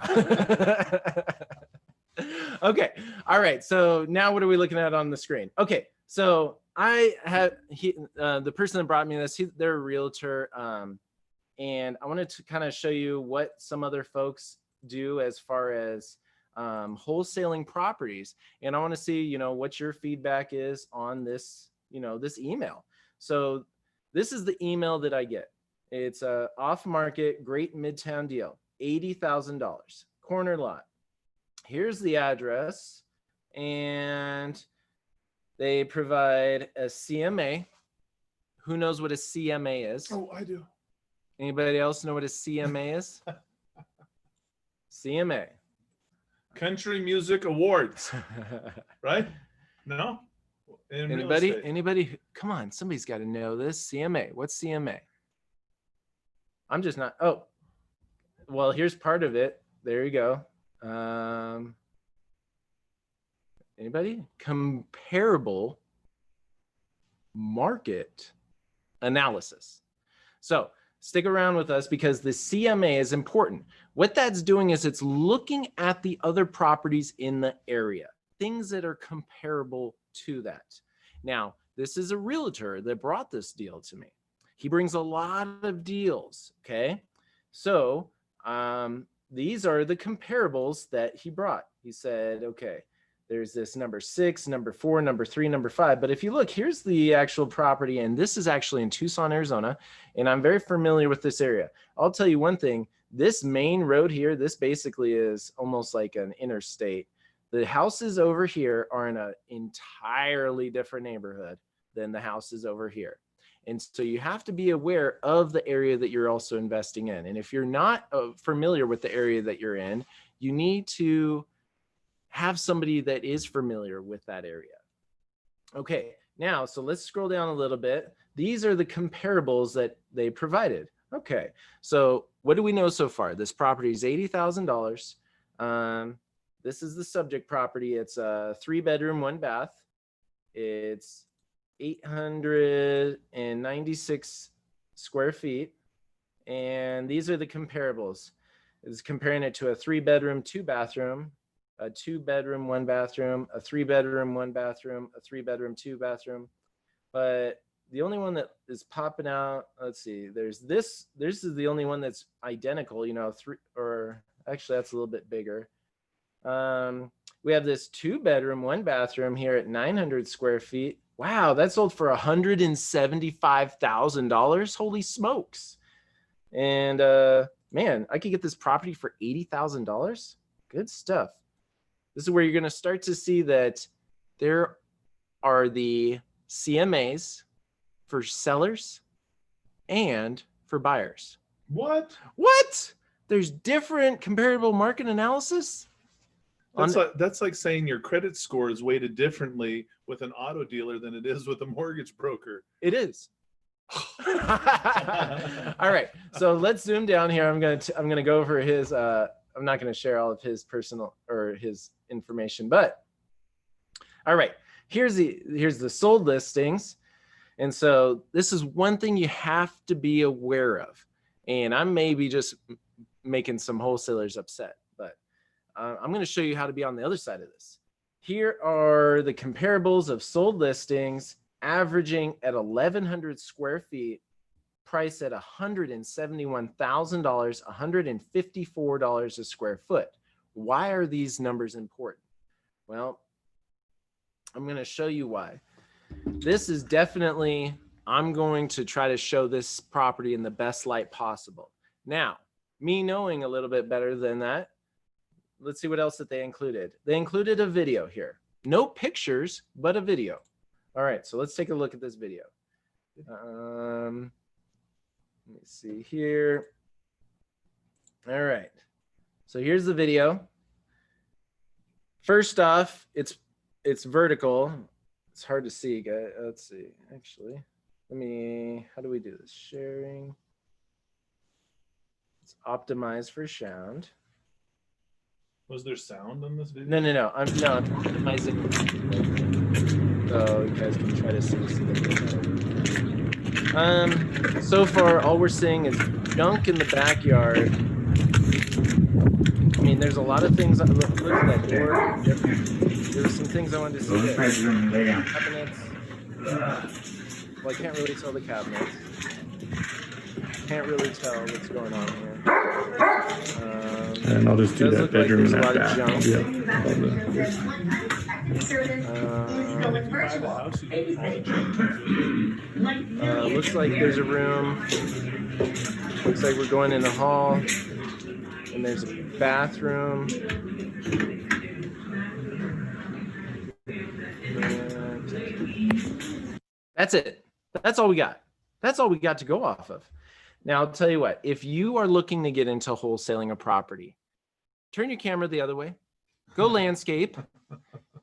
Okay. All right. So now what are we looking at on the screen? Okay. So I have the person that brought me this, they're a realtor. And I wanted to kind of show you what some other folks do as far as wholesaling properties. And I want to see, what your feedback is on this, this email. So this is the email that I get. It's a off-market, great midtown deal, $80,000, corner lot. Here's the address, and they provide a CMA. Who knows what a CMA is? Oh, I do. Anybody else know what a CMA is? CMA. Country Music Awards, right? No? Anybody? Come on, somebody's got to know this. CMA. What's CMA? I'm just not. Oh, well, here's part of it. There you go. Anybody? Comparable market analysis. So stick around with us because the CMA is important. What that's doing is it's looking at the other properties in the area, things that are comparable to that. Now, this is a realtor that brought this deal to me. He brings a lot of deals, okay? So these are the comparables that he brought. He said, okay, There's this number 6, number 4, number 3, number 5. But if you look, here's the actual property. And this is actually in Tucson, Arizona. And I'm very familiar with this area. I'll tell you one thing. This main road here, this basically is almost like an interstate. The houses over here are in an entirely different neighborhood than the houses over here. And so you have to be aware of the area that you're also investing in. And if you're not familiar with the area that you're in, you need to have somebody that is familiar with that area. Okay, now, so let's scroll down a little bit. These are the comparables that they provided. Okay, so what do we know so far? This property is $80,000. This is the subject property. It's a 3-bedroom, 1-bath. It's 896 square feet. And these are the comparables. It's comparing it to a 3-bedroom, 2-bathroom, a 2-bedroom, 1-bathroom, a 3-bedroom, 1-bathroom, a 3-bedroom, 2-bathroom. But the only one that is popping out, let's see, there's this. This is the only one that's identical, you know, or actually that's a little bit bigger. We have this 2-bedroom, 1-bathroom here at 900 square feet. Wow, that sold for $175,000. Holy smokes. And man, I could get this property for $80,000. Good stuff. This is where you're going to start to see that there are the CMAs for sellers and for buyers. What? There's different comparable market analysis. That's like saying your credit score is weighted differently with an auto dealer than it is with a mortgage broker. It is. All right, so let's zoom down here. I'm gonna go over his. I'm not gonna share all of his personal or his information, but all right, here's the sold listings, and so this is one thing you have to be aware of. And I'm maybe just making some wholesalers upset, but I'm going to show you how to be on the other side of this. Here are the comparables of sold listings averaging at 1,100 square feet, priced at $171,000, $154 a square foot. Why are these numbers important? Well, I'm going to show you why. This is definitely, I'm going to try to show this property in the best light possible. Now, me knowing a little bit better than that, let's see what else that they included. They included a video here. No pictures, but a video. All right, so let's take a look at this video. Let me see here. All right, so here's the video. First off, it's vertical. It's hard to see, guys. Let's see, actually. How do we do this? Sharing. It's optimized for sound. Was there sound on this video? No. I'm optimizing so you guys can try to see it. So far, all we're seeing is junk in the backyard. I mean, there's a lot of things. Look at that door. Yep. There's some things I wanted to see there. Cabinets. Well, I can't really tell the cabinets. Can't really tell what's going on here. And I'll just do that bedroom and like that bath. Looks like there's a room. Looks like we're going in the hall. And there's a bathroom. And that's it. That's all we got. That's all we got to go off of. Now, I'll tell you what, if you are looking to get into wholesaling a property, turn your camera the other way, go landscape,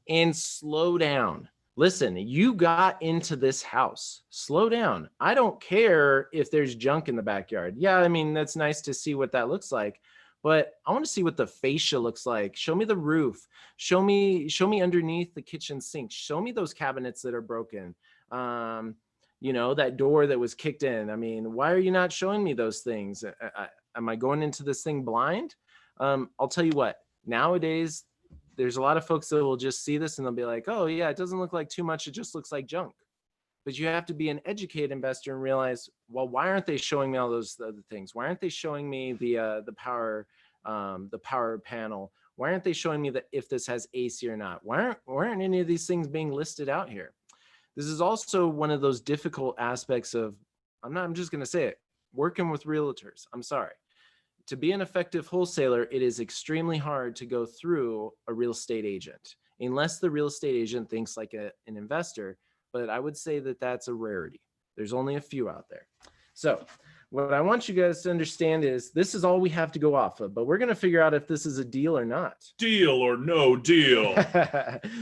and slow down. Listen, you got into this house. Slow down. I don't care if there's junk in the backyard. Yeah, I mean, that's nice to see what that looks like, but I want to see what the fascia looks like. Show me the roof. Show me underneath the kitchen sink. Show me those cabinets that are broken. You know, that door that was kicked in. I mean, why are you not showing me those things? Am I going into this thing blind? I'll tell you what, nowadays, there's a lot of folks that will just see this and they'll be like, oh yeah, it doesn't look like too much. It just looks like junk. But you have to be an educated investor and realize, well, why aren't they showing me all those other things? Why aren't they showing me the power panel? Why aren't they showing me that if this has AC or not? Why aren't any of these things being listed out here? This is also one of those difficult aspects of, I'm just going to say it, working with realtors. I'm sorry. To be an effective wholesaler, it is extremely hard to go through a real estate agent, unless the real estate agent thinks like an investor. But I would say that that's a rarity. There's only a few out there. So what I want you guys to understand is this is all we have to go off of, but we're going to figure out if this is a deal or not. Deal or no deal.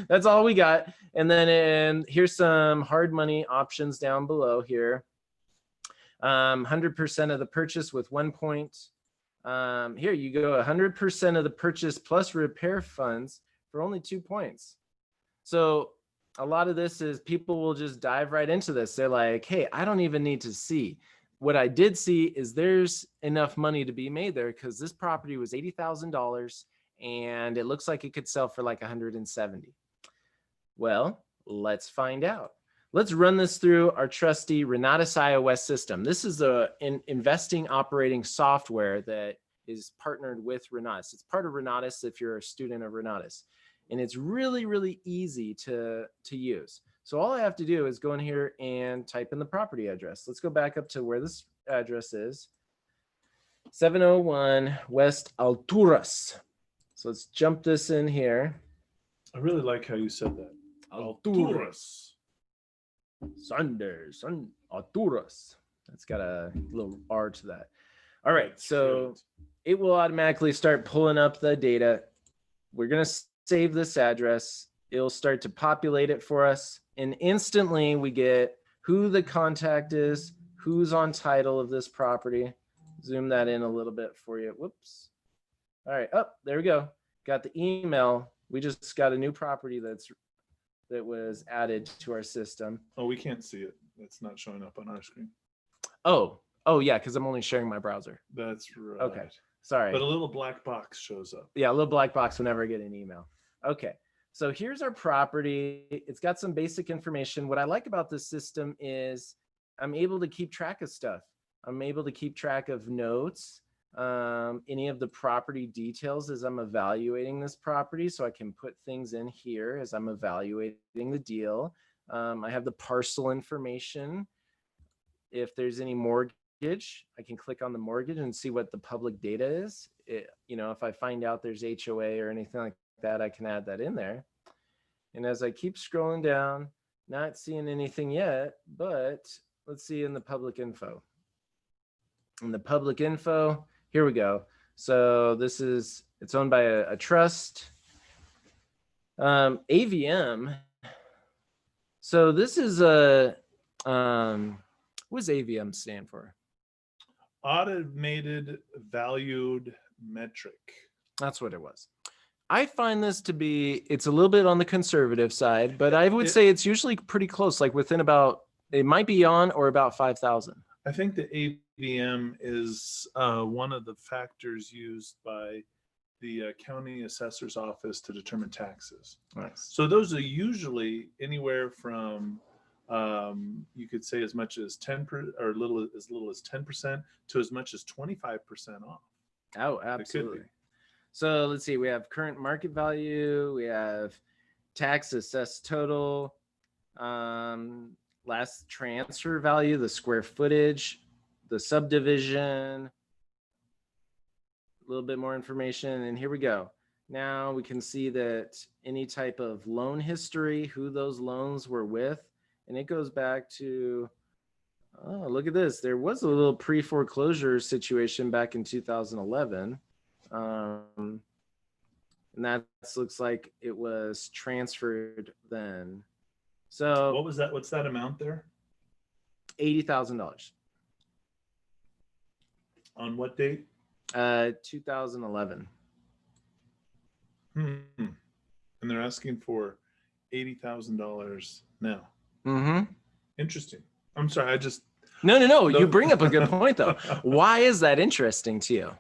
That's all we got. And then here's some hard money options down below here. 100% of the purchase with 1 point. Here you go, 100% of the purchase plus repair funds for only 2 points. So a lot of this is people will just dive right into this. They're like, hey, I don't even need to see. What I did see is there's enough money to be made there because this property was $80,000 and it looks like it could sell for like 170. Well, let's find out. Let's run this through our trusty Myrenatus iOS system. This is an investing operating software that is partnered with Myrenatus. It's part of Myrenatus if you're a student of Myrenatus. And it's really, really easy to use. So all I have to do is go in here and type in the property address. Let's go back up to where this address is. 701 West Alturas. So let's jump this in here. I really like how you said that. Alturas. Alturas. That's got a little R to that. All right, so it will automatically start pulling up the data. We're going to save this address. It'll start to populate it for us. And instantly we get who the contact is, who's on title of this property. Zoom that in a little bit for you. Whoops. All right. Oh, there we go. Got the email. We just got a new property that was added to our system. Oh, we can't see it. It's not showing up on our screen. Oh yeah, because I'm only sharing my browser. That's right. Okay. Sorry. But a little black box shows up. Yeah, a little black box whenever I get an email. Okay. So here's our property. It's got some basic information. What I like about this system is I'm able to keep track of stuff. I'm able to keep track of notes, any of the property details as I'm evaluating this property. So I can put things in here as I'm evaluating the deal. I have the parcel information. If there's any mortgage, I can click on the mortgage and see what the public data is. If I find out there's HOA or anything like that, I can add that in there. And as I keep scrolling down, not seeing anything yet, but let's see in the public info. In the public info, here we go. So it's owned by a trust. AVM. So this is what does AVM stand for? Automated Valued Metric. That's what it was. I find this to be, it's a little bit on the conservative side, but I would say it's usually pretty close, like within it might be on or about 5,000. I think the AVM is one of the factors used by the county assessor's office to determine taxes. Nice. So those are usually anywhere from, you could say as much as 10% or as little as 10% to as much as 25% off. Oh, absolutely. So let's see, we have current market value, we have tax assessed total, last transfer value, the square footage, the subdivision, a little bit more information, and here we go. Now we can see that any type of loan history, who those loans were with, and it goes back to, oh, look at this. There was a little pre-foreclosure situation back in 2011. And that looks like it was transferred then. So what was that? What's that amount there? $80,000. On what date? 2011. And they're asking for $80,000 now. Mm-hmm. Interesting. I'm sorry. No. You bring up a good point though. Why is that interesting to you?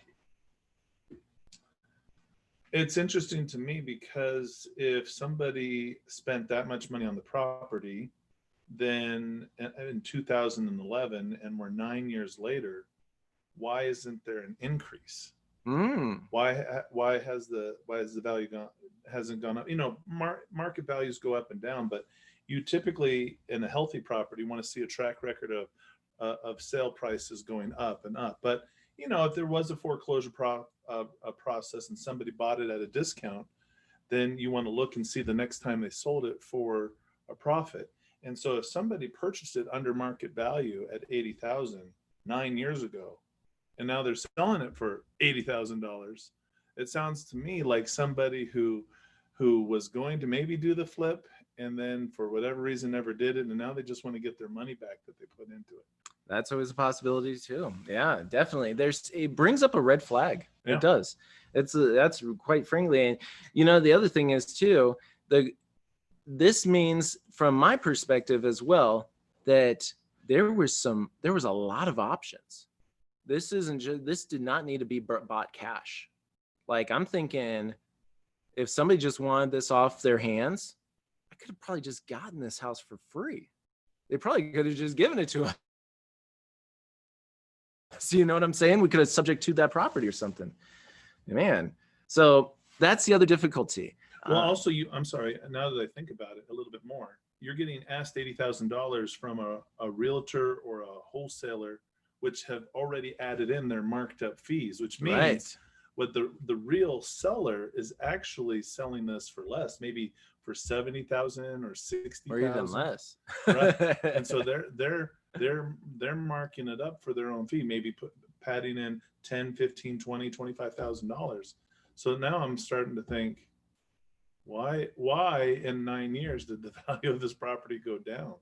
It's interesting to me because if somebody spent that much money on the property, then in 2011, and we're 9 years later, why isn't there an increase? Why has the value hasn't gone up? You know, market values go up and down, but you typically in a healthy property want to see a track record of sale prices going up and up. But you know, if there was a foreclosure process and somebody bought it at a discount, then you want to look and see the next time they sold it for a profit. And so if somebody purchased it under market value at 80,000 9 years ago, and now they're selling it for $80,000, it sounds to me like somebody who was going to maybe do the flip and then for whatever reason never did it, and now they just want to get their money back that they put into it. That's always a possibility too. Yeah, definitely. It brings up a red flag. Yeah. It does. That's quite frankly. And you know, the other thing is too, this means from my perspective as well, that there was a lot of options. This did not need to be bought cash. Like I'm thinking if somebody just wanted this off their hands, I could have probably just gotten this house for free. They probably could have just given it to us. So you know what I'm saying? We could have subject to that property or something. Man. So that's the other difficulty. Well, also I'm sorry, now that I think about it a little bit more, you're getting asked $80,000 from a realtor or a wholesaler, which have already added in their marked up fees, which means what the real seller is actually selling this for less, maybe for 70,000 or 60,000 or even less. Right? And so they're marking it up for their own fee, maybe padding in 10, 15, 20, $25,000. So now I'm starting to think, why in 9 years did the value of this property go down?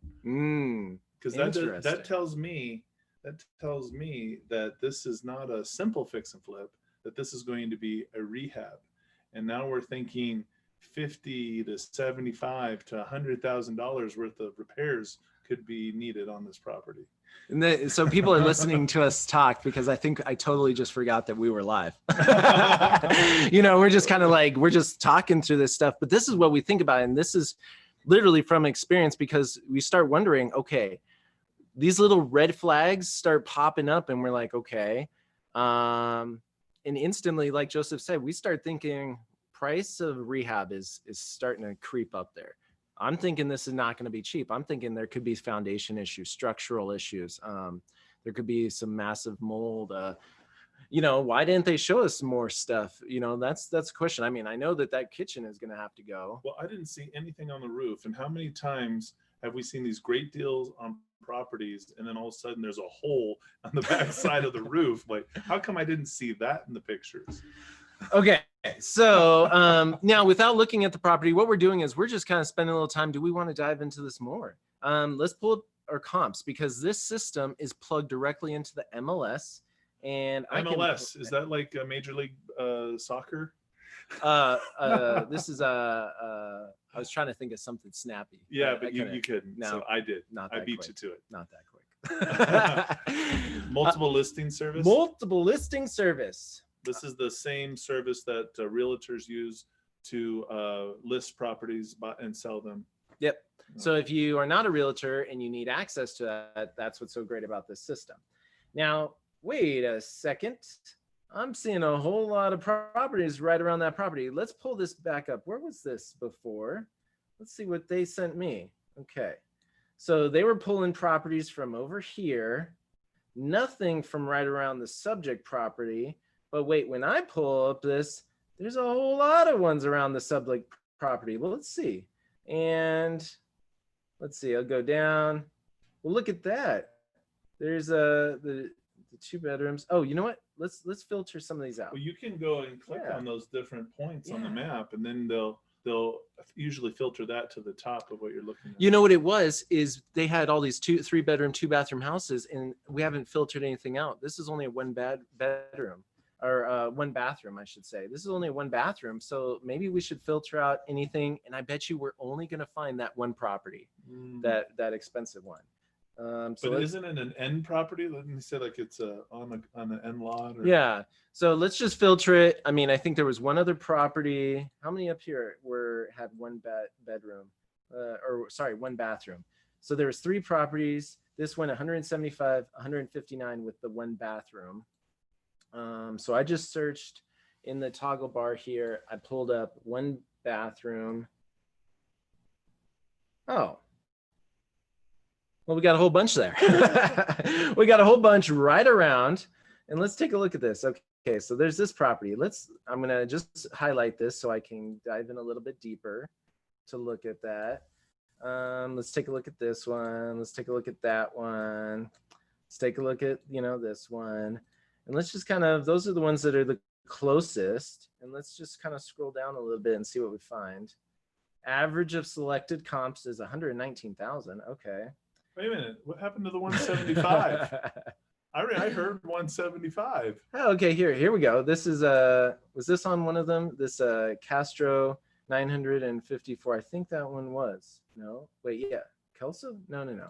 Because that tells me that this is not a simple fix and flip, that this is going to be a rehab. And now we're thinking $50 to $75 to $100,000 worth of repairs could be needed on this property. And so people are listening to us talk because I think I totally just forgot that we were live. You know, we're just kind of like, we're just talking through this stuff, but this is what we think about. And this is literally from experience, because we start wondering, okay, these little red flags start popping up and we're like, okay. And instantly, like Joseph said, we start thinking price of rehab is starting to creep up there. I'm thinking this is not going to be cheap. I'm thinking there could be foundation issues, structural issues. There could be some massive mold. You know, why didn't they show us more stuff? You know, that's a question. I mean, I know that kitchen is going to have to go. Well, I didn't see anything on the roof. And how many times have we seen these great deals on properties and then all of a sudden there's a hole on the back side of the roof? Like, how come I didn't see that in the pictures? Okay, so now without looking at the property, what we're doing is we're just kind of spending a little time. Do we want to dive into this more? Let's pull up our comps, because this system is plugged directly into the MLS. And MLS, is that like a Major League Soccer? This is I was trying to think of something snappy. Yeah, but you couldn't. No, so I did. Not I that beat quick. you to it. Not that quick. Multiple listing service. Multiple listing service. This is the same service that realtors use to list properties and sell them. Yep. So if you are not a realtor and you need access to that, that's what's so great about this system. Now, wait a second. I'm seeing a whole lot of properties right around that property. Let's pull this back up. Where was this before? Let's see what they sent me. Okay. So they were pulling properties from over here. Nothing from right around the subject property. But wait, when I pull up this, there's a whole lot of ones around the subject property. Well, let's see. And let's see, I'll go down. Well, look at that. There's the 2 bedrooms. Oh, you know what? Let's filter some of these out. Well, you can go and click on those different points on the map, and then they'll usually filter that to the top of what you're looking at. You know what it was is they had all these 3 bedroom, 2 bathroom houses, and we haven't filtered anything out. This is only a 1 bedroom. Or 1 bathroom, I should say. This is only 1 bathroom, so maybe we should filter out anything. And I bet you we're only going to find that one property, that expensive one. So but isn't it an end property? Let me say like it's on an end lot. Or... Yeah. So let's just filter it. I mean, I think there was one other property. How many up here had 1 bedroom? Or sorry, 1 bathroom. So there was 3 properties. This went 175, 159 with the 1 bathroom. So I just searched in the toggle bar here. I pulled up 1 bathroom. Oh, well, we got a whole bunch there. We got a whole bunch right around. And let's take a look at this. Okay, so there's this property. I'm gonna just highlight this so I can dive in a little bit deeper to look at that. Let's take a look at this one. Let's take a look at that one. Let's take a look at, this one. And let's just kind of, those are the ones that are the closest. And let's just kind of scroll down a little bit and see what we find. Average of selected comps is 119,000. Okay. Wait a minute. What happened to the 175? I heard 175. Oh, okay, here we go. This is was this on one of them? This Castro 954. I think that one was. No, wait, yeah. Kelso? No.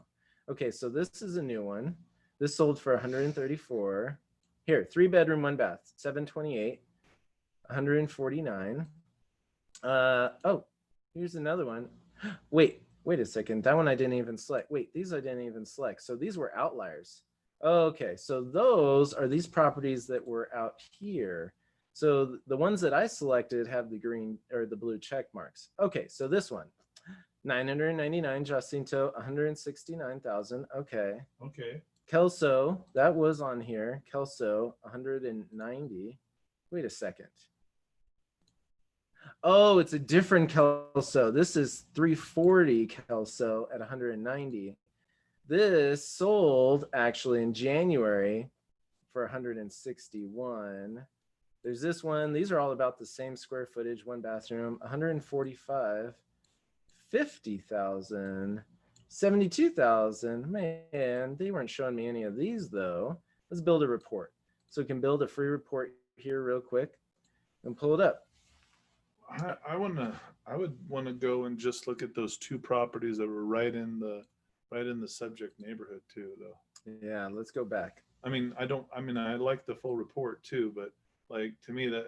Okay, so this is a new one. This sold for 134. Here, 3-bedroom, 1 bath, 728, 149. Oh, here's another one. Wait a second. That one I didn't even select. Wait, these I didn't even select. So these were outliers. Okay, so those are these properties that were out here. So the ones that I selected have the green or the blue check marks. Okay, so this one, 999 Jacinto, 169,000. Okay. Okay. Kelso, that was on here. Kelso, 190. Wait a second. Oh, it's a different Kelso. This is 340 Kelso at 190. This sold actually in January for 161. There's this one. These are all about the same square footage, 1 bathroom, 145, 50,000, 72,000. Man, they weren't showing me any of these though. Let's build a report. So we can build a free report here real quick and pull it up. I would want to go and just look at those 2 properties that were right in the subject neighborhood too, though. Yeah, let's go back. I like the full report too, but like to me that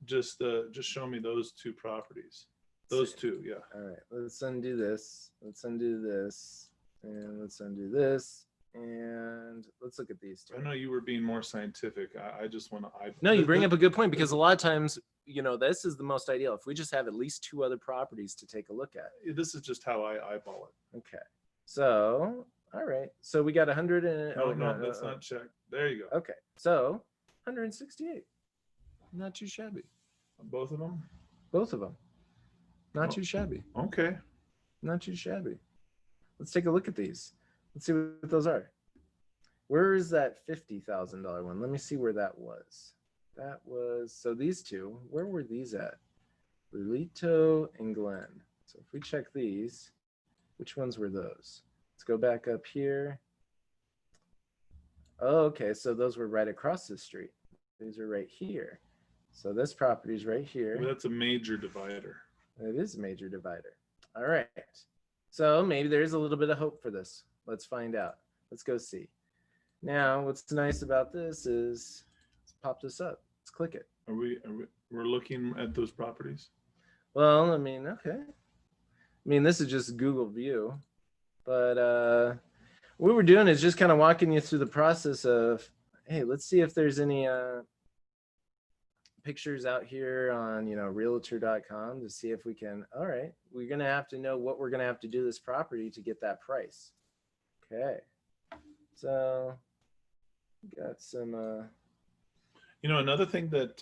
just show me those 2 properties. Those 2, yeah. All right, let's undo this. Let's undo this, and let's undo this, and let's look at these 2. I know you were being more scientific. I just want to. No, you bring up a good point because a lot of times, this is the most ideal. If we just have at least 2 other properties to take a look at. This is just how I eyeball it. Okay. So, all right. So we got 100 and no, that's not checked. There you go. Okay. So 168. Not too shabby. Both of them? Both of them. Not too shabby. Okay. Not too shabby. Let's take a look at these. Let's see what those are. Where is that $50,000 one? Let me see where that was. That was, so these 2, where were these at? Lulito and Glen. So if we check these, which ones were those? Let's go back up here. Oh, okay, so those were right across the street. These are right here. So this property's right here. Well, that's a major divider. It is a major divider. All right. So maybe there's a little bit of hope for this. Let's find out. Let's go see. Now, what's nice about this is let's pop this up. Let's click it. We're looking at those properties? Well, okay. This is just Google View, but what we're doing is just kind of walking you through the process of, hey, let's see if there's any pictures out here on, realtor.com to see if we can, all right, we're going to have to know what we're going to have to do this property to get that price. Okay. So got some, another thing that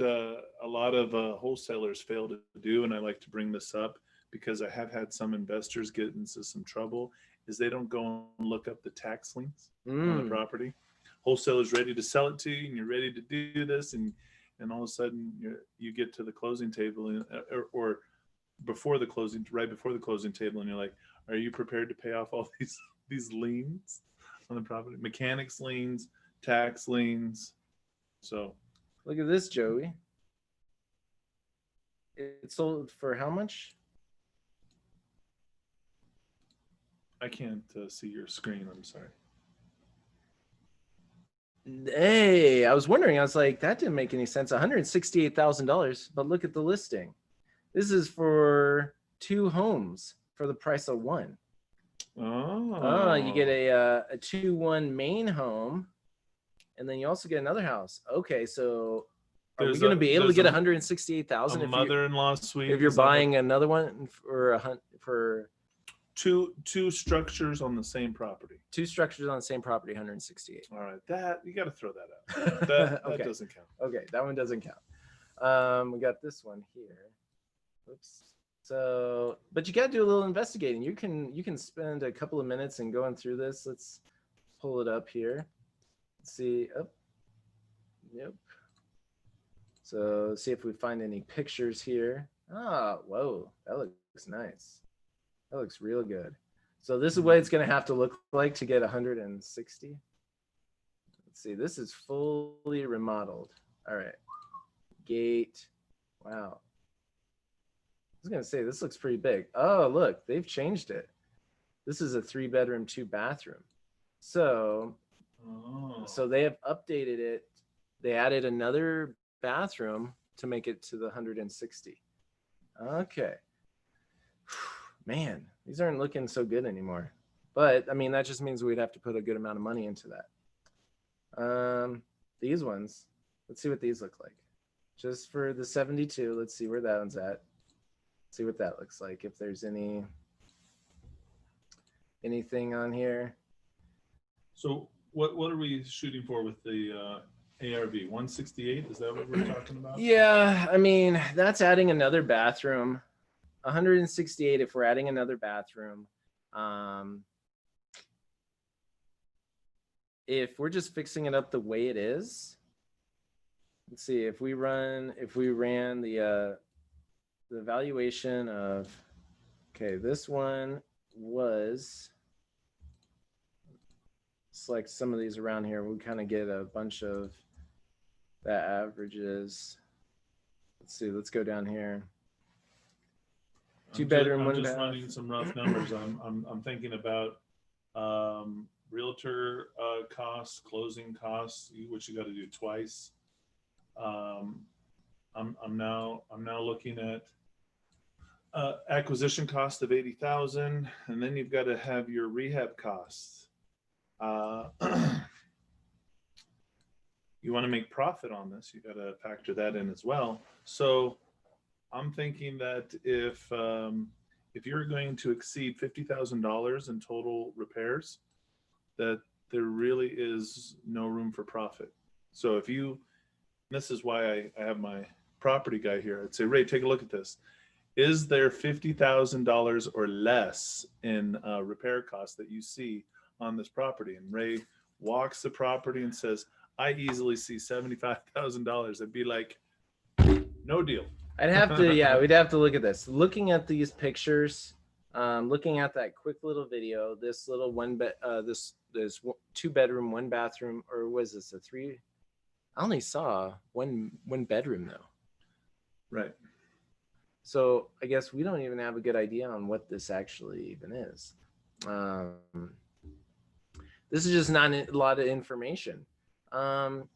a lot of wholesalers fail to do, and I like to bring this up because I have had some investors get into some trouble, is they don't go and look up the tax liens on the property. Wholesaler's ready to sell it to you, and you're ready to do this, and all of a sudden you get to the closing table, and, or before the closing, right before the closing table, and you're like, are you prepared to pay off all these liens on the property? Mechanics liens, tax liens. So look at this, Joey. It sold for how much? I can't see your screen. I'm sorry. Hey, I was wondering. I was like, that didn't make any sense. $168,000. But look at the listing. This is for 2 homes for the price of 1. Oh, you get a 2-1 main home, And then you also get another house. Okay, so are we There's going to be able to get a 168,000 if mother-in-law suite. you're Is that buying another one for two structures on the same property? two structures on the same property, 168. All right, that you got to throw that out. That Okay. doesn't count. Okay, that one doesn't count. We got this one here. Oops. So, but you got to do a little investigating. You can spend a couple of minutes in going through this. Let's pull it up here. Let's see. Oh, yep. So see if we find any pictures here. Ah, whoa, that looks nice. That looks real good. So this is what it's going to have to look like to get 160. Let's see. This is fully remodeled. All right. Gate. Wow. I was going to say, this looks pretty big. Oh, look, they've changed it. This is a 3-bedroom, 2-bathroom. So they have updated it. They added another bathroom to make it to the 160. Okay. Man, these aren't looking so good anymore. But I mean, that just means we'd have to put a good amount of money into that. These ones, let's see what these look like. Just for the 72, let's see where that one's at. See what that looks like. If there's anything on here. So what are we shooting for with the ARV? 168? Is that what we're talking about? Yeah, I mean, that's adding another bathroom. 168 if we're adding another bathroom. If we're just fixing it up the way it is, let's see if we ran the valuation of, okay, this one was, select some of these around here. We kind of get a bunch of that averages. Let's see, let's go down here. 2-bedroom, 1 bath. I'm just running some rough numbers. I'm thinking about realtor costs, closing costs, which you got to do twice. I'm now looking at acquisition cost of 80,000, and then you've got to have your rehab costs. You want to make profit on this, you got to factor that in as well. So I'm thinking that if you're going to exceed $50,000 in total repairs, that there really is no room for profit. So if you, this is why I have my property guy here. I'd say, Ray, take a look at this. Is there $50,000 or less in repair costs that you see on this property? And Ray walks the property and says, I easily see $75,000. I'd be like, no deal. I'd have to, yeah, we'd have to look at this. Looking at these pictures, looking at that quick little video, this little this 2-bedroom, 1 bathroom, or was this a 3? I only saw one bedroom though. Right. So I guess we don't even have a good idea on what this actually even is. This is just not a lot of information. And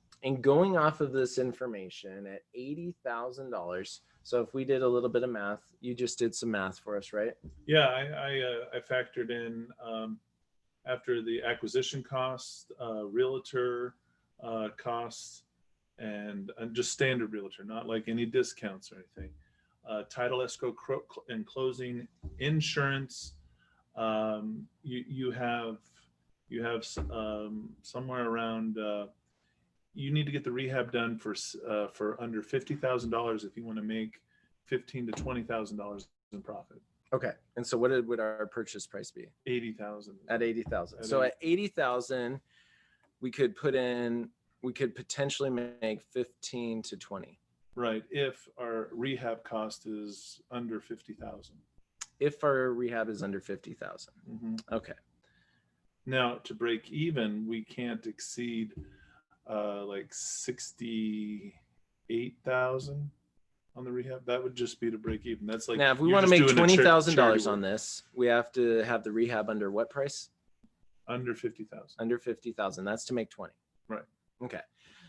going off of this information at $80,000. So if we did a little bit of math, you just did some math for us, right? Yeah, I factored in after the acquisition costs, realtor costs, and just standard realtor, not like any discounts or anything. Title, escrow, and closing, insurance. You have somewhere around. You need to get the rehab done for under $50,000 if you want to make $15,000 to $20,000 in profit. Okay, and so what would our purchase price be? 80,000. At 80,000. So at 80,000, we could potentially make 15 to 20. Right, if our rehab cost is under 50,000. If our rehab is under 50,000. Mm-hmm. Okay. Now to break even, we can't exceed like 68,000 on the rehab. That would just be to break even. That's like, now if we want to make $20,000 on this, we have to have the rehab under what price? Under 50,000. Under 50,000. That's to make 20. Right. Okay.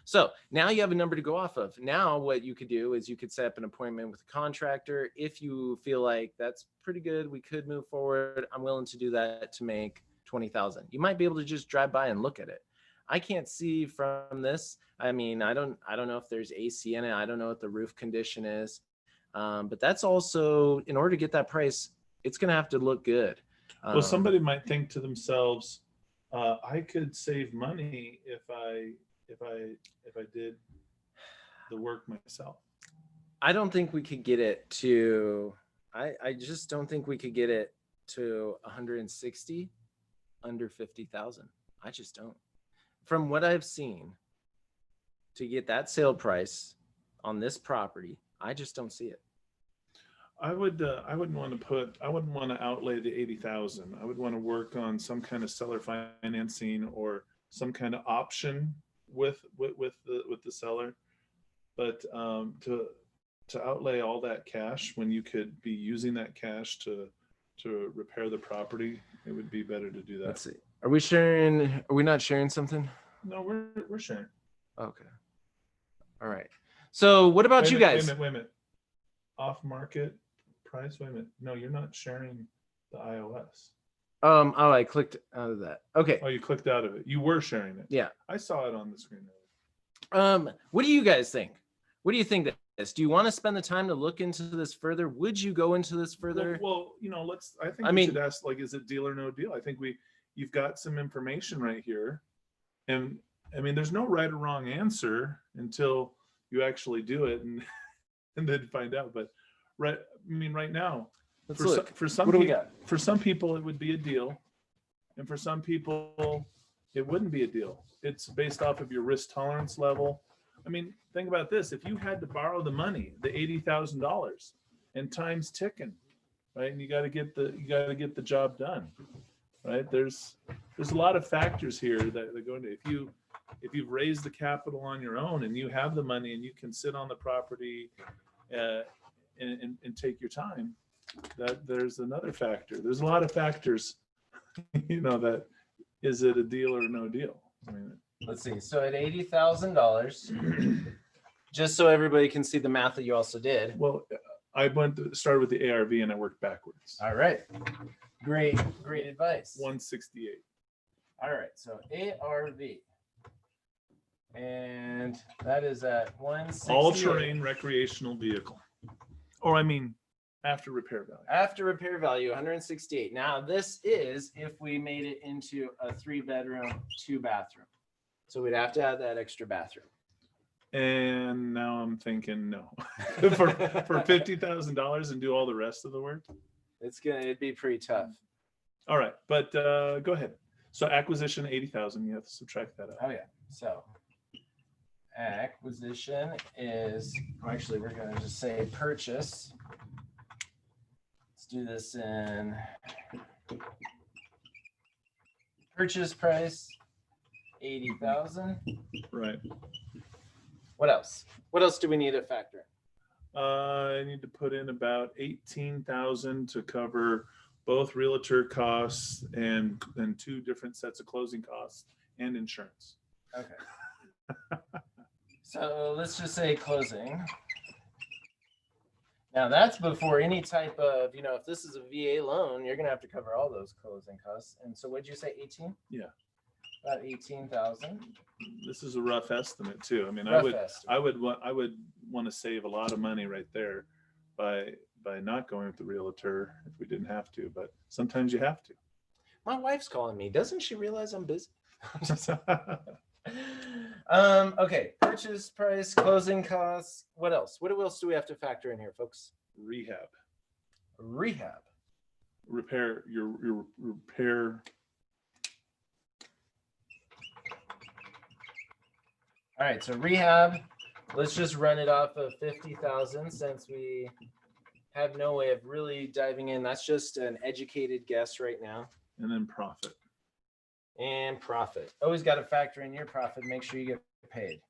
So now you have a number to go off of. Now what you could do is you could set up an appointment with a contractor. If you feel like that's pretty good, we could move forward. I'm willing to do that to make 20,000. You might be able to just drive by and look at it. I can't see from this. I mean, I don't know if there's AC in it. I don't know what the roof condition is. But that's also, in order to get that price, it's going to have to look good. Well, somebody might think to themselves, I could save money if I did the work myself. I don't think we could get it to, I just don't think we could get it to 160 under 50,000. I just don't. From what I've seen, to get that sale price on this property, I just don't see it. I wouldn't want to outlay the 80,000. I would want to work on some kind of seller financing or some kind of option with the seller. But to outlay all that cash when you could be using that cash to repair the property, it would be better to do that. Let's see. Are we sharing? Are we not sharing something? No, we're sharing. Okay. All right. So what about you guys? Wait a minute. Off market price. Wait a minute. No, you're not sharing the iOS. Oh, I clicked out of that. Okay. Oh, you clicked out of it. You were sharing it. Yeah. I saw it on the screen. What do you guys think? What do you think that is? Do you want to spend the time to look into this further? Would you go into this further? Well, we should ask, like, is it deal or no deal? I think you've got some information right here. And I mean, there's no right or wrong answer until you actually do it and then find out. But right now, for some people, it would be a deal. And for some people, it wouldn't be a deal. It's based off of your risk tolerance level. I mean, think about this. If you had to borrow the money, the $80,000, and time's ticking, right? And you got to get the job done, right? There's a lot of factors here that go into it. If you've raised the capital on your own and you have the money and you can sit on the property and take your time, that there's another factor. There's a lot of factors, that is it a deal or no deal? I mean, let's see. So at $80,000, just so everybody can see the math that you also did. Well, I started with the ARV and I worked backwards. All right. Great advice. 168. All right. So ARV. And that is at 168. All-terrain recreational vehicle. Or I mean, after repair value. After repair value, 168. Now, this is if we made it into a 3-bedroom, 2-bathroom. So we'd have to add that extra bathroom. And now I'm thinking no. for $50,000 and do all the rest of the work? It'd be pretty tough. All right, but go ahead. So acquisition 80,000, you have to subtract that out. Oh yeah. So acquisition is, actually we're going to just say purchase. Let's do this in purchase price 80,000. Right. What else? What else do we need to factor in? I need to put in about 18,000 to cover both realtor costs and 2 different sets of closing costs and insurance. Okay. So let's just say closing. Now that's before any type of, if this is a VA loan, you're going to have to cover all those closing costs. And so what'd you say, 18? Yeah. About 18,000. This is a rough estimate too. I mean, I would want to save a lot of money right there by not going with the realtor if we didn't have to, but sometimes you have to. My wife's calling me. Doesn't she realize I'm busy? Okay. Purchase price, closing costs. What else? What else do we have to factor in here, folks? Rehab. Repair your repair. All right, so rehab, let's just run it off of 50,000 since we have no way of really diving in. That's just an educated guess right now. And then profit. And profit. Always got to factor in your profit. Make sure you get paid.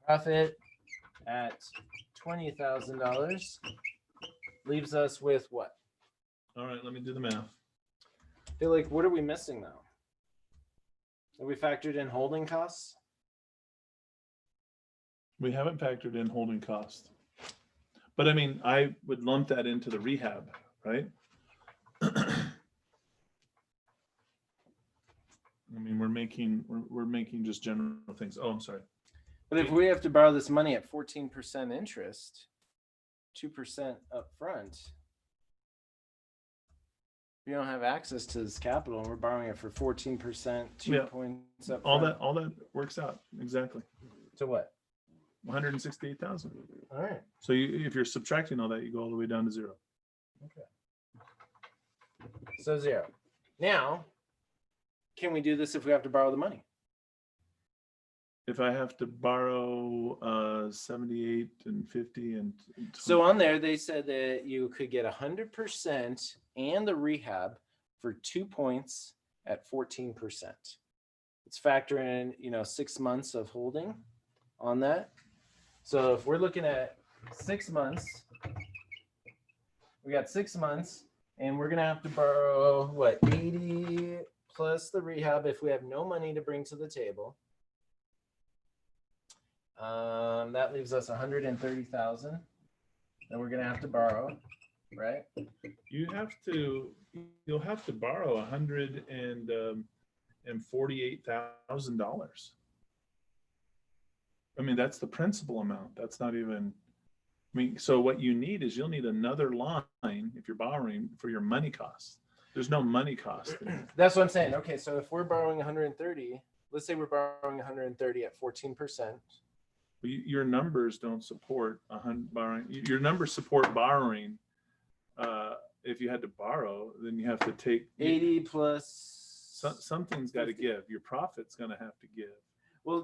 Profit at $20,000 leaves us with what? All right, let me do the math. I feel like, what are we missing now? Have we factored in holding costs? We haven't factored in holding cost. But I mean, I would lump that into the rehab, right? I mean, we're making just general things. Oh, I'm sorry. But if we have to borrow this money at 14% interest, 2% up front, we don't have access to this capital, and we're borrowing it for 14%, 2 points up front. All that works out exactly. To what? 168,000. All right. So if you're subtracting all that, you go all the way down to zero. Okay. So 0. Now, can we do this if we have to borrow the money? If I have to borrow 78 and 50 and 20. So on there, they said that you could get 100% and the rehab for 2 points at 14%. Let's factor in, 6 months of holding on that. So if we're looking at 6 months, we got 6 months, and we're gonna have to borrow what, 80 plus the rehab if we have no money to bring to the table. That leaves us 130,000 that we're gonna have to borrow, right? You'll have to borrow $148,000. I mean, that's the principal amount. That's not even. I mean, so what you need is you'll need another line if you're borrowing for your money costs. There's no money cost. That's what I'm saying. Okay, so if we're borrowing 130, let's say we're borrowing 130 at 14%. Your numbers don't support borrowing. Your numbers support borrowing. If you had to borrow, then you have to take 80 plus. Something's got to give. Your profit's going to have to give. Well,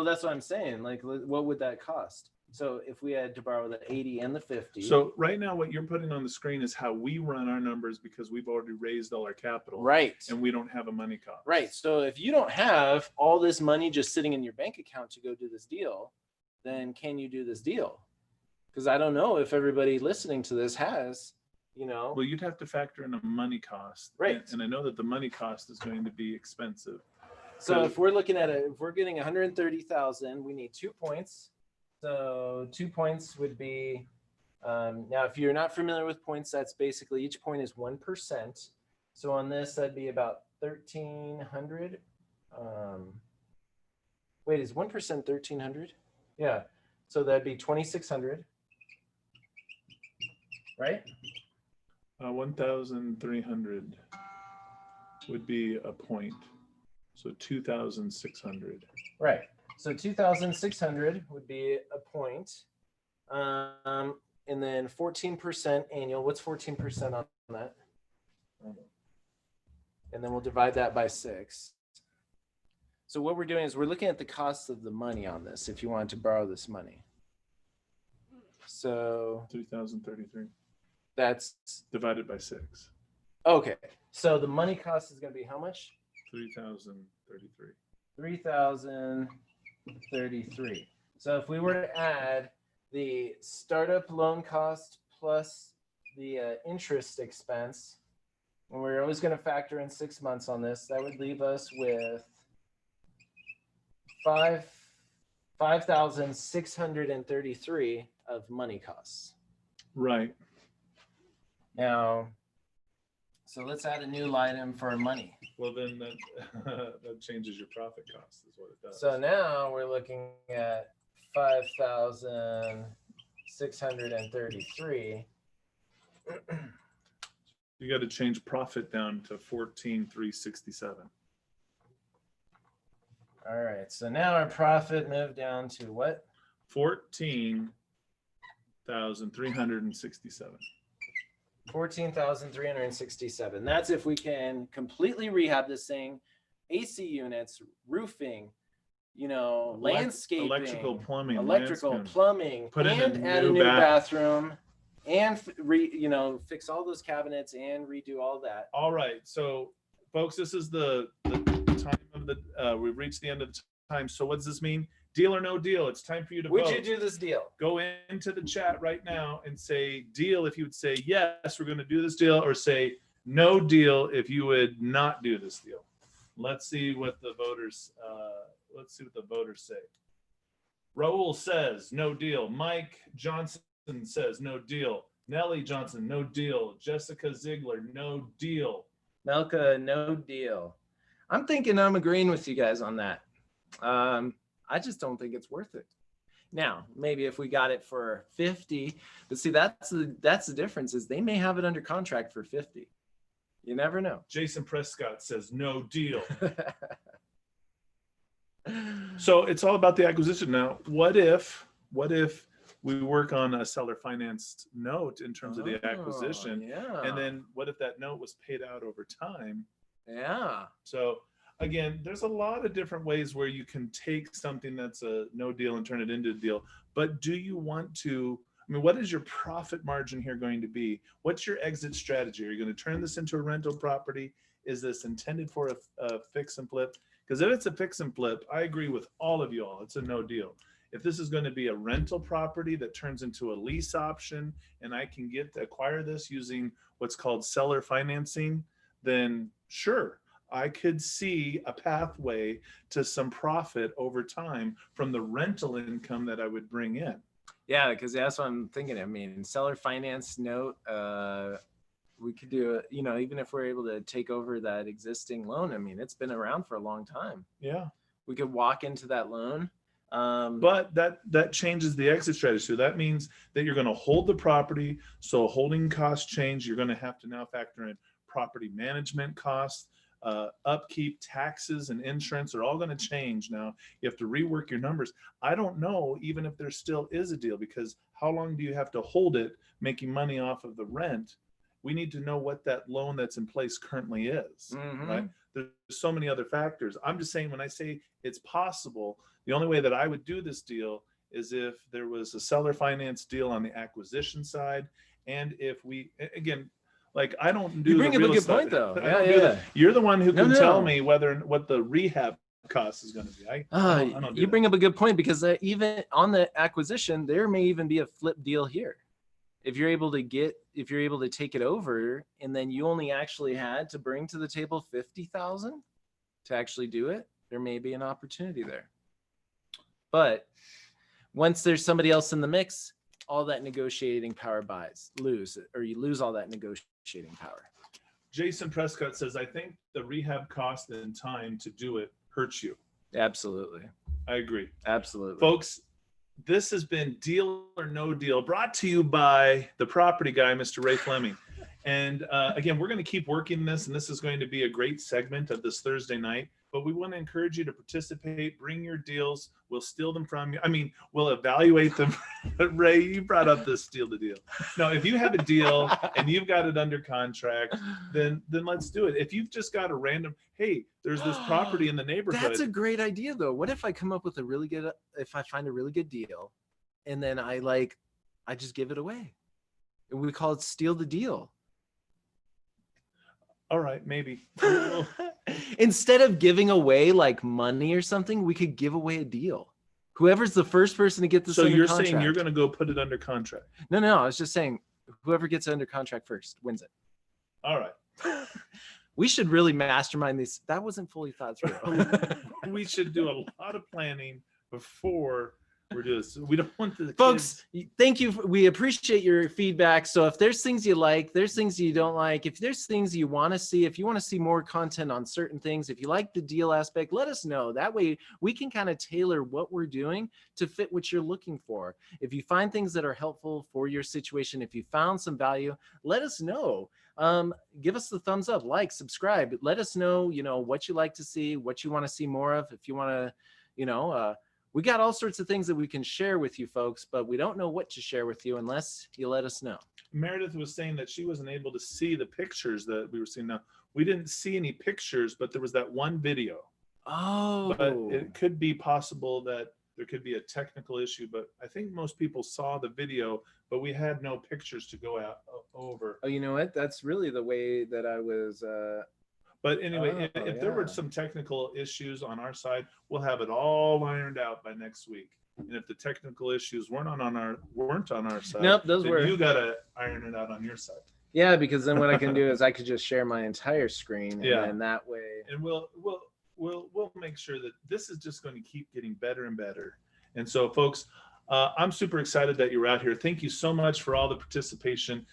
that's what I'm saying. Like, what would that cost? So if we had to borrow the 80 and the 50. So right now, what you're putting on the screen is how we run our numbers because we've already raised all our capital. Right. And we don't have a money cost. Right. So if you don't have all this money just sitting in your bank account to go do this deal, then can you do this deal? Because I don't know if everybody listening to this has, Well, you'd have to factor in a money cost. Right. And I know that the money cost is going to be expensive. So if we're looking at if we're getting 130,000, we need 2 points. So 2 points would be, now if you're not familiar with points, that's basically each point is 1%. So on this, that'd be about 1,300. Wait, is 1% 1,300? Yeah. So that'd be 2,600. Right? 1,300 would be a point. So 2,600. Right. So 2,600 would be a point. And then 14% annual. What's 14% on that? And then we'll divide that by 6. So what we're doing is we're looking at the cost of the money on this if you wanted to borrow this money. So 3,033. That's divided by 6. Okay. So the money cost is going to be how much? 3,033. 3,033. So if we were to add the startup loan cost plus the interest expense, and we're always going to factor in 6 months on this, that would leave us with 5,633 of money costs. Right. Now, so let's add a new line item for money. Well, then that changes your profit cost is what it does. So now we're looking at 5,633. You got to change profit down to 14,367. All right. So now our profit moved down to what? 14,367. 14,367. That's if we can completely rehab this thing, AC units, roofing, landscaping, electrical plumbing, put and add a new bathroom, and fix all those cabinets and redo all that. All right, so folks, this is the time of the. We've reached the end of the time. So what does this mean? Deal or no deal? It's time for you to vote. Would you do this deal? Go into the chat right now and say deal if you would say yes, we're going to do this deal, or say no deal if you would not do this deal. Let's see what the voters. Say. Raul says no deal. Mike Johnson says no deal. Nellie Johnson, no deal. Jessica Ziegler, no deal. Melka, no deal. I'm thinking I'm agreeing with you guys on that. I just don't think it's worth it. Now, maybe if we got it for 50, but see, that's the difference, is they may have it under contract for 50. You never know. Jason Prescott says no deal. So it's all about the acquisition. Now, what if we work on a seller financed note in terms of the acquisition? Yeah. And then what if that note was paid out over time? Yeah. So again, there's a lot of different ways where you can take something that's a no deal and turn it into a deal. But do you want to, I mean, what is your profit margin here going to be? What's your exit strategy? Are you going to turn this into a rental property? Is this intended for a fix and flip? Because if it's a fix and flip, I agree with all of you all. It's a no deal. If this is going to be a rental property that turns into a lease option and I can acquire this using what's called seller financing, then sure, I could see a pathway to some profit over time from the rental income that I would bring in. Yeah, because that's what I'm thinking. I mean, seller finance note, we could do it, you know, even if we're able to take over that existing loan. I mean, it's been around for a long time. Yeah. We could walk into that loan. But that changes the exit strategy. So that means that you're going to hold the property. So holding costs change. You're going to have to now factor in property management costs, upkeep, taxes, and insurance are all going to change now. You have to rework your numbers. I don't know even if there still is a deal, because how long do you have to hold it making money off of the rent? We need to know what that loan that's in place currently is, right? There's so many other factors. I'm just saying, when I say it's possible, the only way that I would do this deal is if there was a seller finance deal on the acquisition side. And if we, again, like, I don't do. You bring up a good point, though. Yeah. You're the one who can tell me what the rehab cost is going to be. I don't do you that. bring up a good point, because even on the acquisition, there may even be a flip deal here. If you're able to take it over, and then you only actually had to bring to the table 50,000 to actually do it, there may be an opportunity there. But once there's somebody else in the mix, all that negotiating power you lose all that negotiating power. Jason Prescott says, I think the rehab cost and time to do it hurts you. Absolutely. I agree. Absolutely. Folks, this has been Deal or No Deal, brought to you by the property guy, Mr. Ray Fleming. And again, we're going to keep working this, and this is going to be a great segment of this Thursday night. But we want to encourage you to participate. Bring your deals. We'll steal them from you. I mean, we'll evaluate them. Ray, you brought up this steal the deal. No, if you have a deal and you've got it under contract, then let's do it. If you've just got a random, hey, there's this property in the neighborhood. That's a great idea, though. What if I come up with if I find a really good deal, and then I just give it away, and we call it steal the deal. All right, maybe. Instead of giving away like money or something, we could give away a deal. Whoever's the first person to get this under contract. So you're saying you're going to go put it under contract? No, I was just saying whoever gets it under contract first wins it. All right. We should really mastermind this. That wasn't fully thought through. We should do a lot of planning before we're doing this. We don't want the folks. Thank you. We appreciate your feedback. So if there's things you like, there's things you don't like, if there's things you want to see, if you want to see more content on certain things, if you like the deal aspect, let us know. That way we can kind of tailor what we're doing to fit what you're looking for. If you find things that are helpful for your situation, if you found some value, let us know. Give us the thumbs up, like, subscribe. Let us know, what you like to see, what you want to see more of. If you want to, we got all sorts of things that we can share with you folks, but we don't know what to share with you unless you let us know. Meredith was saying that she wasn't able to see the pictures that we were seeing. Now, we didn't see any pictures, but there was that one video. Oh. But it could be possible that there could be a technical issue, but I think most people saw the video, but we had no pictures to go out over. Oh, you know what? That's really the way that I was... But anyway, if there were some technical issues on our side, we'll have it all ironed out by next week. And if the technical issues weren't on our side, nope, those were. You got to iron it out on your side. Yeah, because then what I can do is I could just share my entire screen, and that way. And we'll make sure that this is just going to keep getting better and better. And so, folks, I'm super excited that you're out here. Thank you so much for all the participation.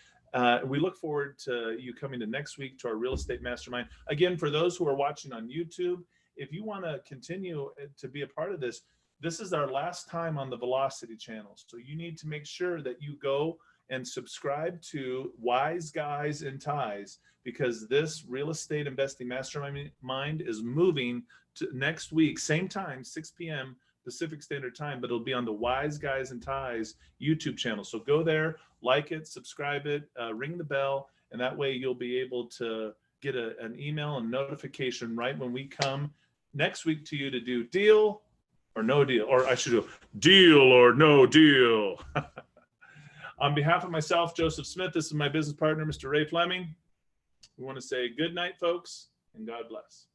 We look forward to you coming to next week to our real estate mastermind. Again, for those who are watching on YouTube, if you want to continue to be a part of this, this is our last time on the Velocity channel. So you need to make sure that you go and subscribe to Wise Guys and Ties, because this real estate investing mastermind is moving to next week, same time, 6 p.m. Pacific Standard Time, but it'll be on the Wise Guys and Ties YouTube channel. So go there, like it, subscribe it, ring the bell, and that way you'll be able to get an email and notification right when we come next week to you to do deal or no deal, or I should do deal or no deal. On behalf of myself, Joseph Smith, this is my business partner, Mr. Ray Fleming. We want to say good night, folks, and God bless.